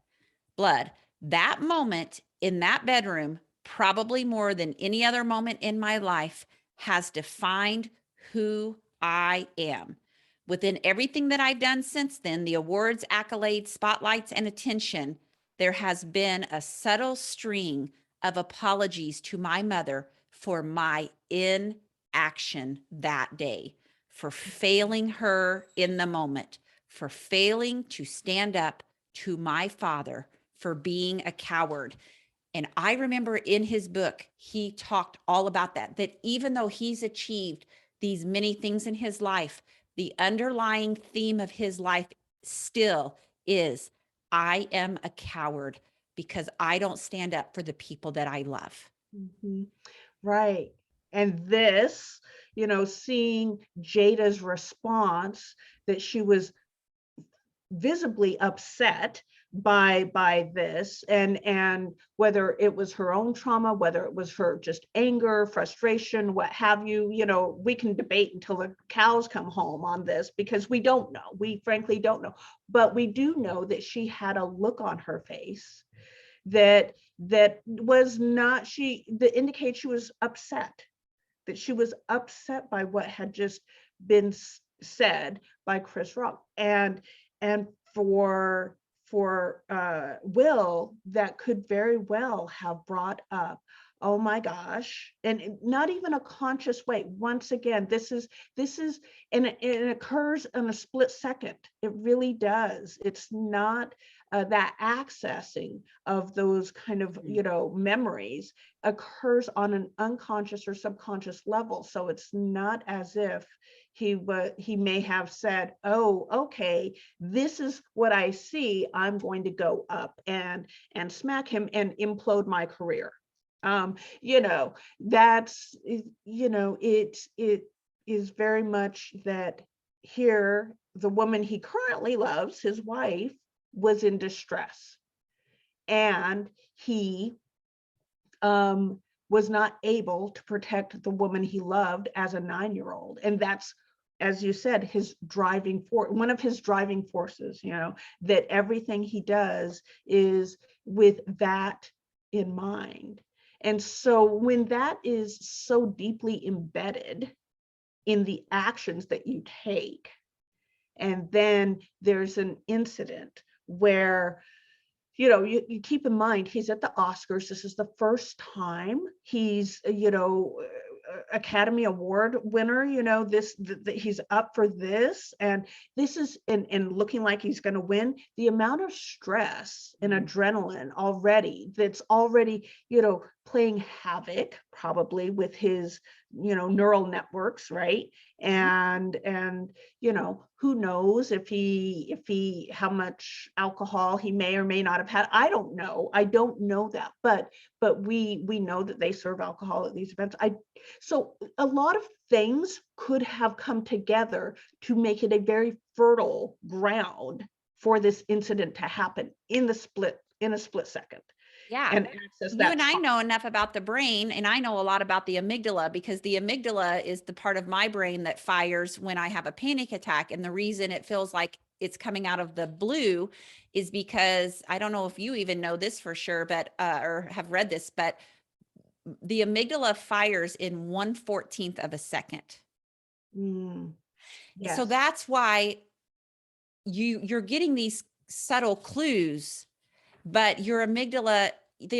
That moment in that bedroom, probably more than any other moment in my life, has defined who I am. Within everything that I've done since then, the awards, accolades, spotlights, and attention, there has been a subtle string of apologies to my mother for my inaction that day, for failing her in the moment, for failing to stand up to my father, for being a coward. And I remember in his book, he talked all about that even though he's achieved these many things in his life, the underlying theme of his life still is, I am a coward because I don't stand up for the people that I love. Mm-hmm. Right. And this, seeing Jada's response, that she was visibly upset by this, and whether it was her own trauma, whether it was her just anger, frustration, what have you, we can debate until the cows come home on this, because we don't know. We frankly don't know. But we do know that she had a look on her face that was not, that indicates she was upset, that she was upset by what had just been said by Chris Rock. And for Will, that could very well have brought up oh my gosh, and not even a conscious way. Once again, this is, and it occurs in a split second. It really does. It's not that accessing of those kind of, memories occurs on an unconscious or subconscious level. So it's not as if he may have said, oh, okay, this is what I see, I'm going to go up and smack him and implode my career. That's, it is very much that here, the woman he currently loves, his wife, was in distress, and he was not able to protect the woman he loved as a 9-year-old. And that's, as you said, his driving force, one of his driving forces, that everything he does is with that in mind. And so when that is so deeply embedded in the actions that you take, and then there's an incident where, you keep in mind, he's at the Oscars. This is the first time he's, Academy Award winner, he's up for this, and this is, and looking like he's going to win. The amount of stress and adrenaline already, that's already, playing havoc probably with his, neural networks, right? And who knows if he how much alcohol he may or may not have had. I don't know that, but we know that they serve alcohol at these events. So a lot of things could have come together to make it a very fertile ground for this incident to happen in a split second. Yeah. And access You that and I trauma. know enough about the brain, and I know a lot about the amygdala, because the amygdala is the part of my brain that fires when I have a panic attack. And the reason it feels like it's coming out of the blue is because, I don't know if you even know this for sure, but or have read this, but the amygdala fires in 1/14 of a second. Yes. So that's why you're getting these subtle clues, but the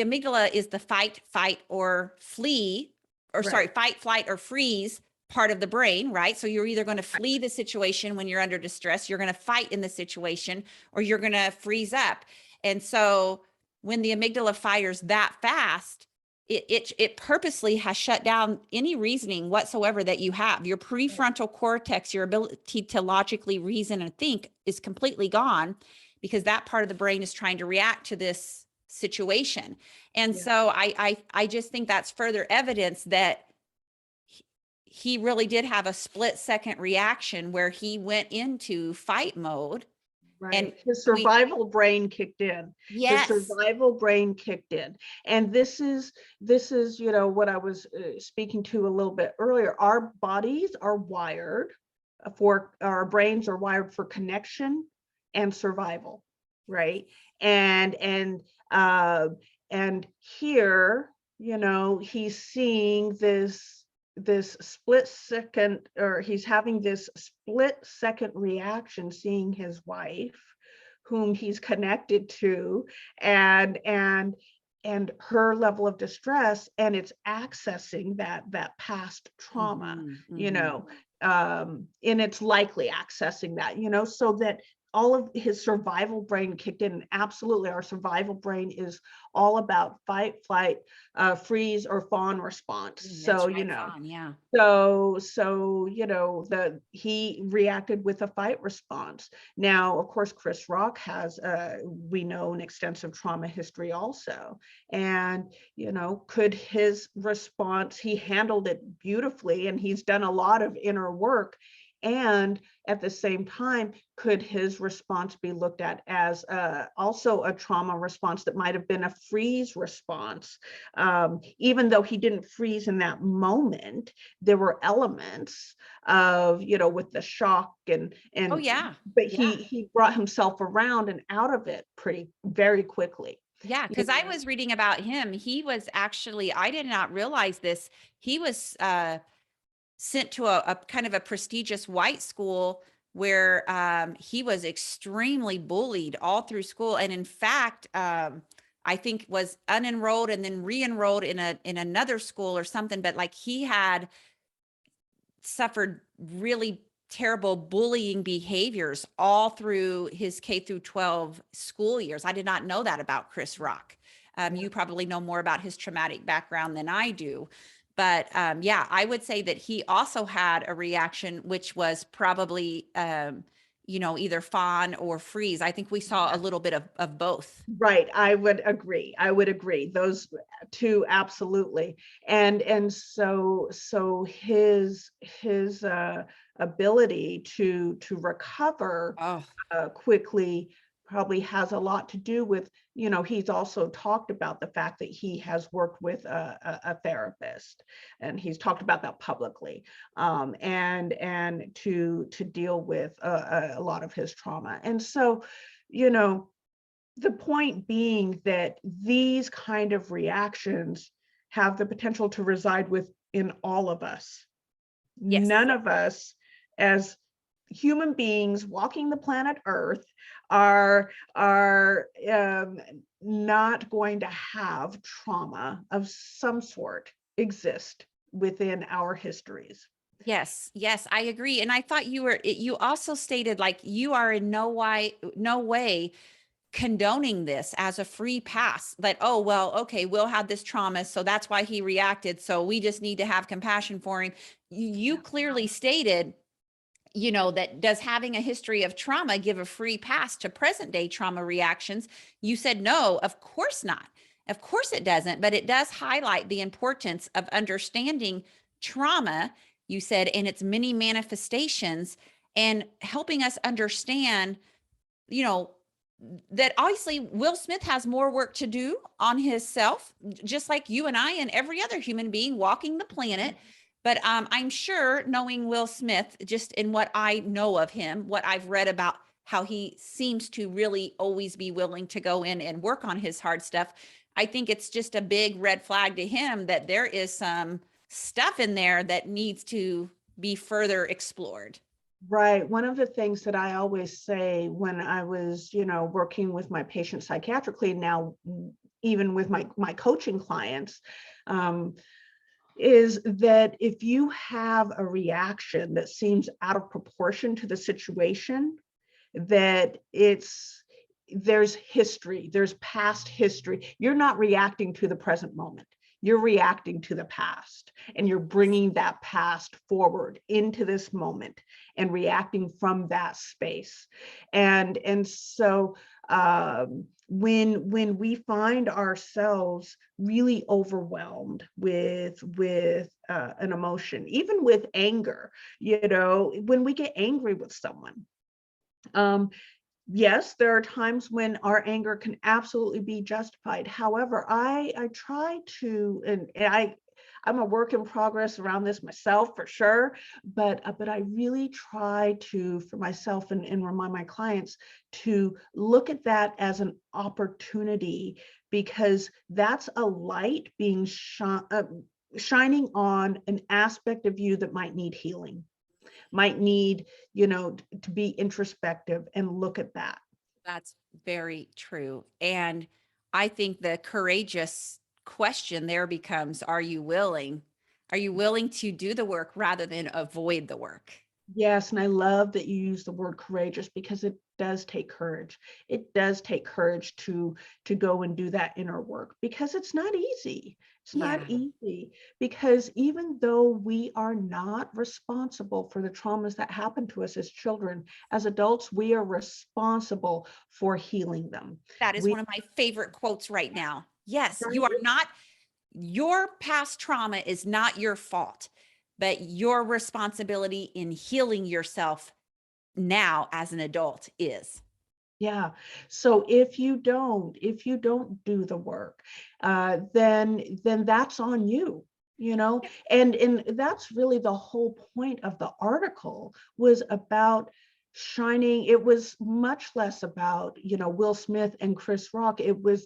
amygdala is the fight, or flee, or Right. sorry, fight, flight, or freeze part of the brain, right? So you're either going to flee the situation when you're under distress, you're going to fight in the situation, or you're going to freeze up. And so when the amygdala fires that fast, it purposely has shut down any reasoning whatsoever that you have. Your prefrontal cortex, your ability to logically reason and think, is completely gone, because that part of the brain is trying to react to this situation. And so I just think that's further evidence that he really did have a split second reaction where he went into fight mode. Right. And his survival brain kicked in. Yes. His survival brain kicked in. And this is, what I was speaking to a little bit earlier. Our bodies are wired our brains are wired for connection and survival, right? And here, he's seeing this split second, or he's having this split second reaction, seeing his wife, whom he's connected to, and her level of distress, and it's accessing that past trauma, and it's likely accessing that, so that all of his survival brain kicked in. Absolutely, our survival brain is all about fight, flight, freeze, or fawn response. So fawn, yeah. So he reacted with a fight response. Now, of course, Chris Rock has we know, an extensive trauma history also, and could his response, he handled it beautifully, and he's done a lot of inner work. And at the same time, could his response be looked at as also a trauma response that might have been a freeze response? Even though he didn't freeze in that moment, there were elements of, with the shock and Oh, yeah. But he brought himself around and out of it very quickly. Yeah, because I was reading about him. He was actually, I did not realize this. He was sent to a kind of a prestigious white school where he was extremely bullied all through school. And in fact, I think was unenrolled and then re-enrolled in another school or something, but like he had suffered really terrible bullying behaviors all through his K through 12 school years. I did not know that about Chris Rock. You probably know more about his traumatic background than I do. But yeah, I would say that he also had a reaction, which was probably, either fawn or freeze. I think we saw a little bit of both. Right. I would agree. I would agree. Those two, absolutely. And so his ability to recover Oh, quickly probably has a lot to do with, he's also talked about the fact that he has worked with a therapist, and he's talked about that publicly, and to deal with a lot of his trauma. And so, you know, the point being that these kind of reactions have the potential to reside within all of us. yes. None of us, as human beings walking the planet Earth, are not going to have trauma of some sort exist within our histories. Yes, yes, I agree. And I thought you also stated like you are in no way condoning this as a free pass. That, oh, well, okay, Will had this trauma, so that's why he reacted. So we just need to have compassion for him. You clearly stated, that does having a history of trauma give a free pass to present day trauma reactions? You said no, of course not. Of course it doesn't, but it does highlight the importance of understanding trauma, you said, in its many manifestations, and helping us understand, you know, that obviously Will Smith has more work to do on his self, just like you and I and every other human being walking the planet. But I'm sure, knowing Will Smith, just in what I know of him, what I've read about how he seems to really always be willing to go in and work on his hard stuff, I think it's just a big red flag to him that there is some stuff in there that needs to be further explored. Right. One of the things that I always say when I was, working with my patients psychiatrically, now even with my coaching clients, is that if you have a reaction that seems out of proportion to the situation, that there's history, there's past history. You're not reacting to the present moment. You're reacting to the past, and you're bringing that past forward into this moment and reacting from that space. And so when we find ourselves really overwhelmed with an emotion, even with anger, when we get angry with someone, yes, there are times when our anger can absolutely be justified. However, I try to, and I'm a work in progress around this myself for sure, but I really try to, for myself and remind my clients, to look at that as an opportunity, because that's a light being shining on an aspect of you that might need healing, might need, to be introspective and look at that. That's very true. And I think the courageous question there becomes, are you willing? Are you willing to do the work rather than avoid the work? Yes, and I love that you use the word courageous, because it does take courage. It does take courage to go and do that inner work, because it's not easy. It's Yeah, not easy, because even though we are not responsible for the traumas that happen to us as children, as adults, we are responsible for healing them. that is We, one of my favorite quotes right now. Yes, you are right? not, your past trauma is not your fault, but your responsibility in healing yourself now as an adult is. Yeah. So if you don't do the work, then that's on you, and that's really the whole point of the article, was about shining. It was much less about, Will Smith and Chris Rock.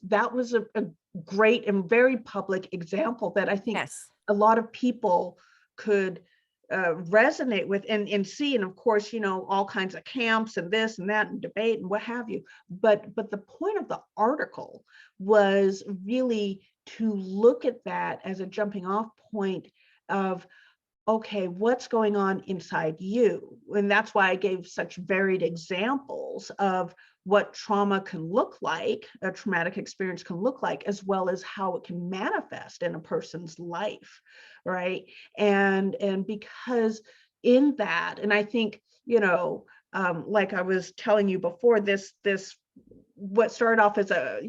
That was a great and very public example that I think Yes. a lot of people could resonate with and see, and of course, all kinds of camps and this and that and debate and what have you. But the point of the article was really to look at that as a jumping off point of, okay, what's going on inside you? And that's why I gave such varied examples of what trauma can look like, a traumatic experience can look like, as well as how it can manifest in a person's life, right? And because in that, and I think, like I was telling you before, this what started off as a,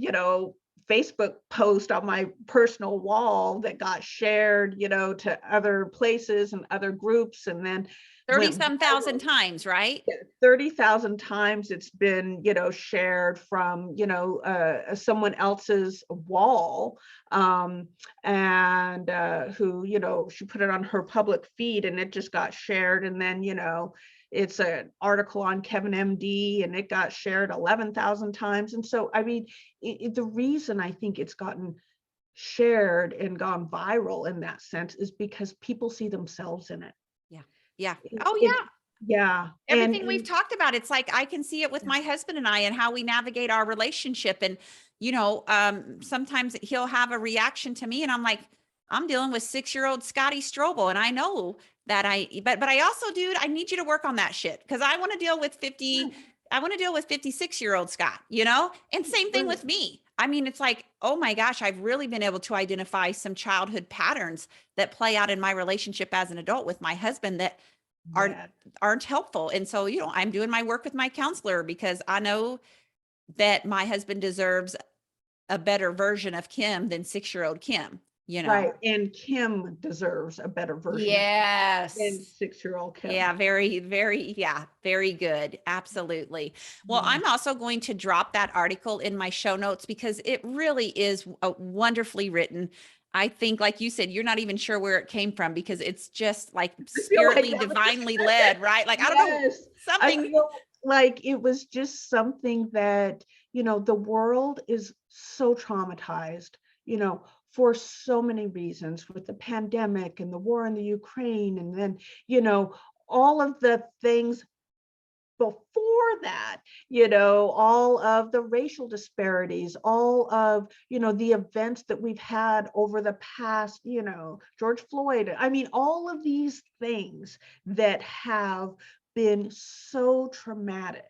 Facebook post on my personal wall that got shared, to other places and other groups, and then 30 went some thousand times, right? 30,000 times it's been, shared from, someone else's wall, and who, she put it on her public feed and it just got shared. And then, it's an article on Kevin MD and it got shared 11,000 times. And so, I mean, the reason I think it's gotten shared and gone viral in that sense is because people see themselves in it. Yeah. Yeah. It, Oh, it yeah. yeah. Everything we've talked about, it's like I can see it with my husband and I and how we navigate our relationship. And, sometimes he'll have a reaction to me and I'm like, I'm dealing with 6-year-old Scotty Strobel. And I know that but I also, dude, I need you to work on that shit because I want to deal with 56-year-old Scott, and same thing Right. with me. I mean, it's like, oh my gosh, I've really been able to identify some childhood patterns that play out in my relationship as an adult with my husband that Yeah. aren't helpful. And so, I'm doing my work with my counselor because I know that my husband deserves a better version of Kim than 6-year-old Kim, Right. And Kim deserves a better version of than Yes. 6-year-old Kim. Yeah, very, very, yeah, very good. Absolutely. Well, Yeah. I'm also going to drop that article in my show notes because it really is wonderfully written. I think, like you said, you're not even sure where it came from because it's just like I feel like spiritly, that was just divinely led, right? Like, I don't know, yes. I something. feel like it was just something that, the world is so traumatized, for so many reasons with the pandemic and the war in the Ukraine, and then, all of the things before that, all of the racial disparities, all of, the events that we've had over the past, George Floyd. I mean, all of these things that have been so traumatic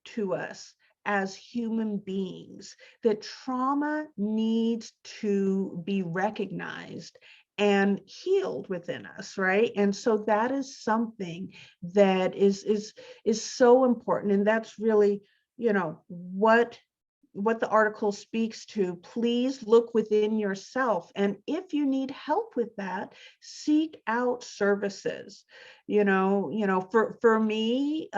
to us as human beings, that trauma needs to be recognized and healed within us, right? And so that is something that is so important, and that's really, what the article speaks to. Please look within yourself, and if you need help with that, seek out services. For me,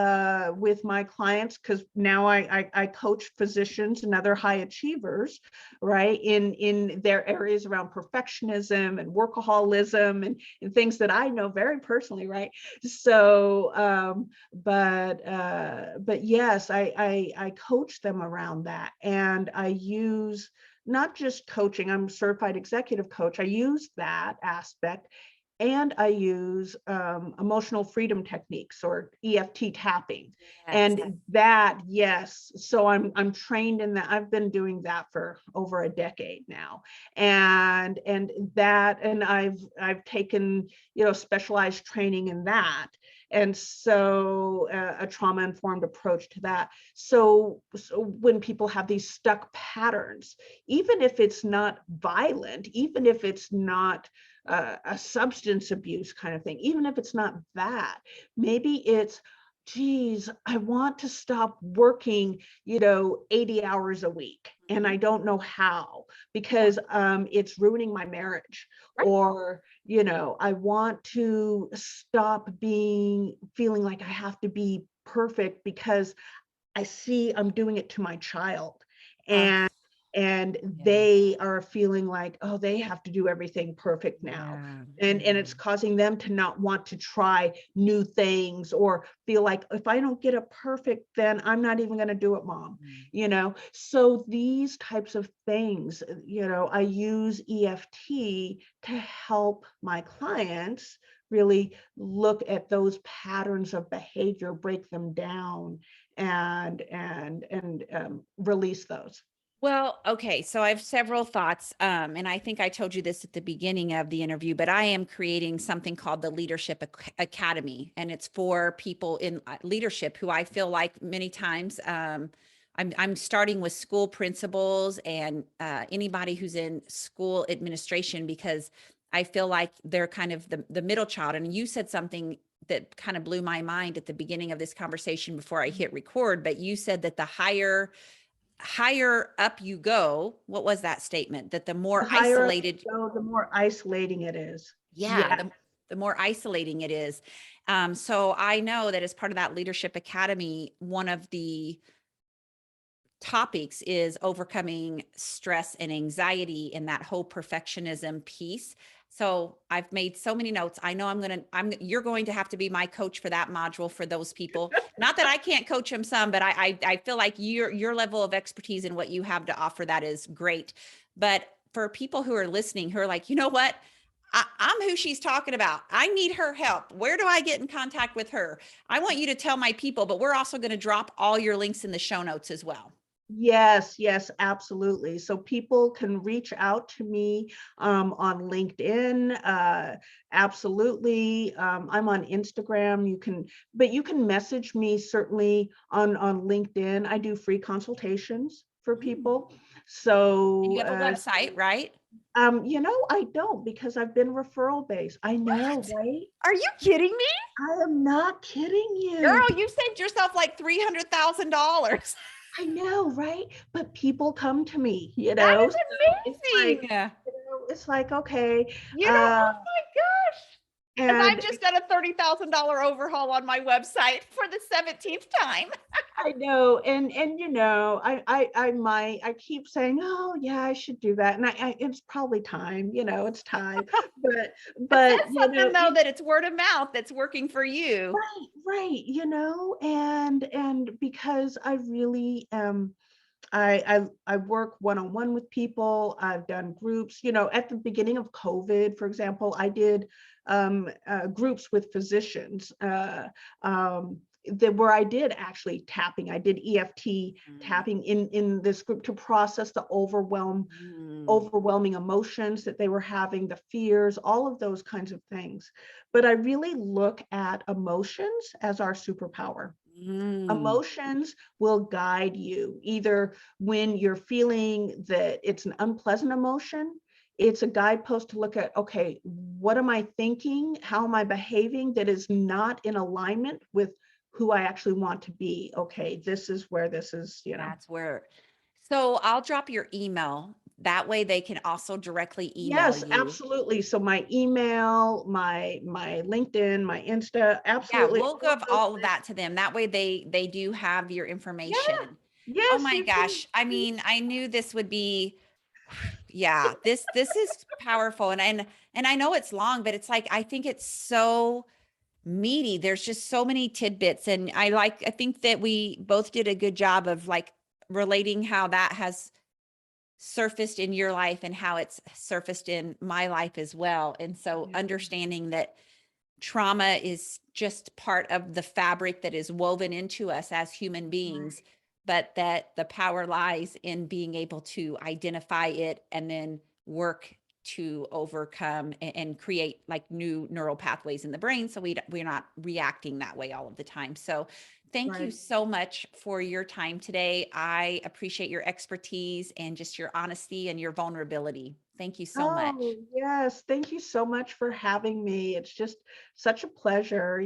with my clients, because now I coach physicians and other high achievers, right, in their areas around perfectionism and workaholism and things that I know very personally, right? So but yes, I coach them around that, and I use not just coaching. I'm a certified executive coach. I use that aspect, and I use emotional freedom techniques, or EFT tapping. Yes. And that, yes, so I'm trained in that. I've been doing that for over a decade now, and I've taken, specialized training in that, and so a trauma informed approach to that. So when people have these stuck patterns, even if it's not violent, even if it's not a substance abuse kind of thing, even if it's not that, maybe it's, geez, I want to stop working, 80 hours a week, and I don't know how, because it's ruining my marriage. Right. Or, I want to stop feeling like I have to be perfect because I see I'm doing it to my child. And they are feeling like, oh, they have to do everything perfect now. Yeah. And it's causing them to not want to try new things, or feel like, if I don't get it perfect, then I'm not even going to do it, mom. So these types of things, I use EFT to help my clients really look at those patterns of behavior, break them down, and release those. Well, okay. So I have several thoughts. And I think I told you this at the beginning of the interview, but I am creating something called the Leadership Academy. And it's for people in leadership who I feel like many times I'm starting with school principals and anybody who's in school administration, because I feel like they're kind of the middle child. And you said something that kind of blew my mind at the beginning of this conversation before I hit record, but you said that the higher up you go, what was that statement? That the The more higher up isolated, you go, the more isolating it is. yeah, Yeah. the more isolating it is. So I know that as part of that Leadership Academy, one of the topics is overcoming stress and anxiety and that whole perfectionism piece. So I've made so many notes. I know you're going to have to be my coach for that module for those people. Not that I can't coach them some, but I feel like your level of expertise and what you have to offer, that is great. But for people who are listening, who are like, you know what? I'm who she's talking about. I need her help. Where do I get in contact with her? I want you to tell my people, but we're also going to drop all your links in the show notes as well. Yes, yes, absolutely. So people can reach out to me on LinkedIn. Absolutely. I'm on Instagram. But you can message me certainly on LinkedIn. I do free consultations for Mm. people. And you So, have a website, right? I don't, because I've been referral based. I know, What? right? Are you kidding me? I am not kidding you. Girl, you saved yourself like $300,000. I know, right? But people come to me, That so it's is like, amazing. it's like, okay, Oh my gosh. Because and I've just done a $30,000 overhaul on my website for the 17th time. I know, and I keep saying, oh yeah, I should do that, and it's probably time, it's time, but It but says something though that it's word of mouth that's working for you. right, right, and because I really I work one-on-one with people. I've done groups. At the beginning of COVID, for example, I did groups with physicians where I did actually tapping. I did EFT Mm. tapping in this group to process the Mm. overwhelming emotions that they were having, the fears, all of those kinds of things. But I really look at emotions as our superpower. Mm. Emotions will guide you either when you're feeling that it's an unpleasant emotion. It's a guidepost to look at, okay, what am I thinking? How am I behaving that is not in alignment with who I actually want to be? Okay, this is where this is. That's where. So I'll drop your email. That way they can also directly email Yes, you. absolutely. So my email, my LinkedIn, my Insta, Yeah, absolutely we'll all of give those all of things. that to them. That way they do have your Yeah. information. Oh Yes, my you can. gosh. I mean, I knew this would be, yeah, this is powerful. And I know it's long, but it's like I think it's so meaty. There's just so many tidbits. And I think that we both did a good job of like relating how that has surfaced in your life and how it's surfaced in my life as well. And so Yeah. understanding that trauma is just part of the fabric that is woven into us as human beings, Right. but that the power lies in being able to identify it and then work to overcome and create like new neural pathways in the brain, so we're not reacting that way all of the time. So thank you Right. so much for your time today. I appreciate your expertise and just your honesty and your vulnerability. Thank you so much. Oh, yes. Thank you so much for having me. It's just such a pleasure.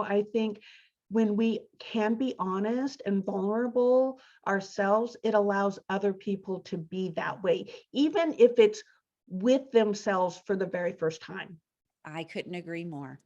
I think when we can be honest and vulnerable ourselves, it allows other people to be that way, even if it's with themselves for the very first time. I couldn't agree more.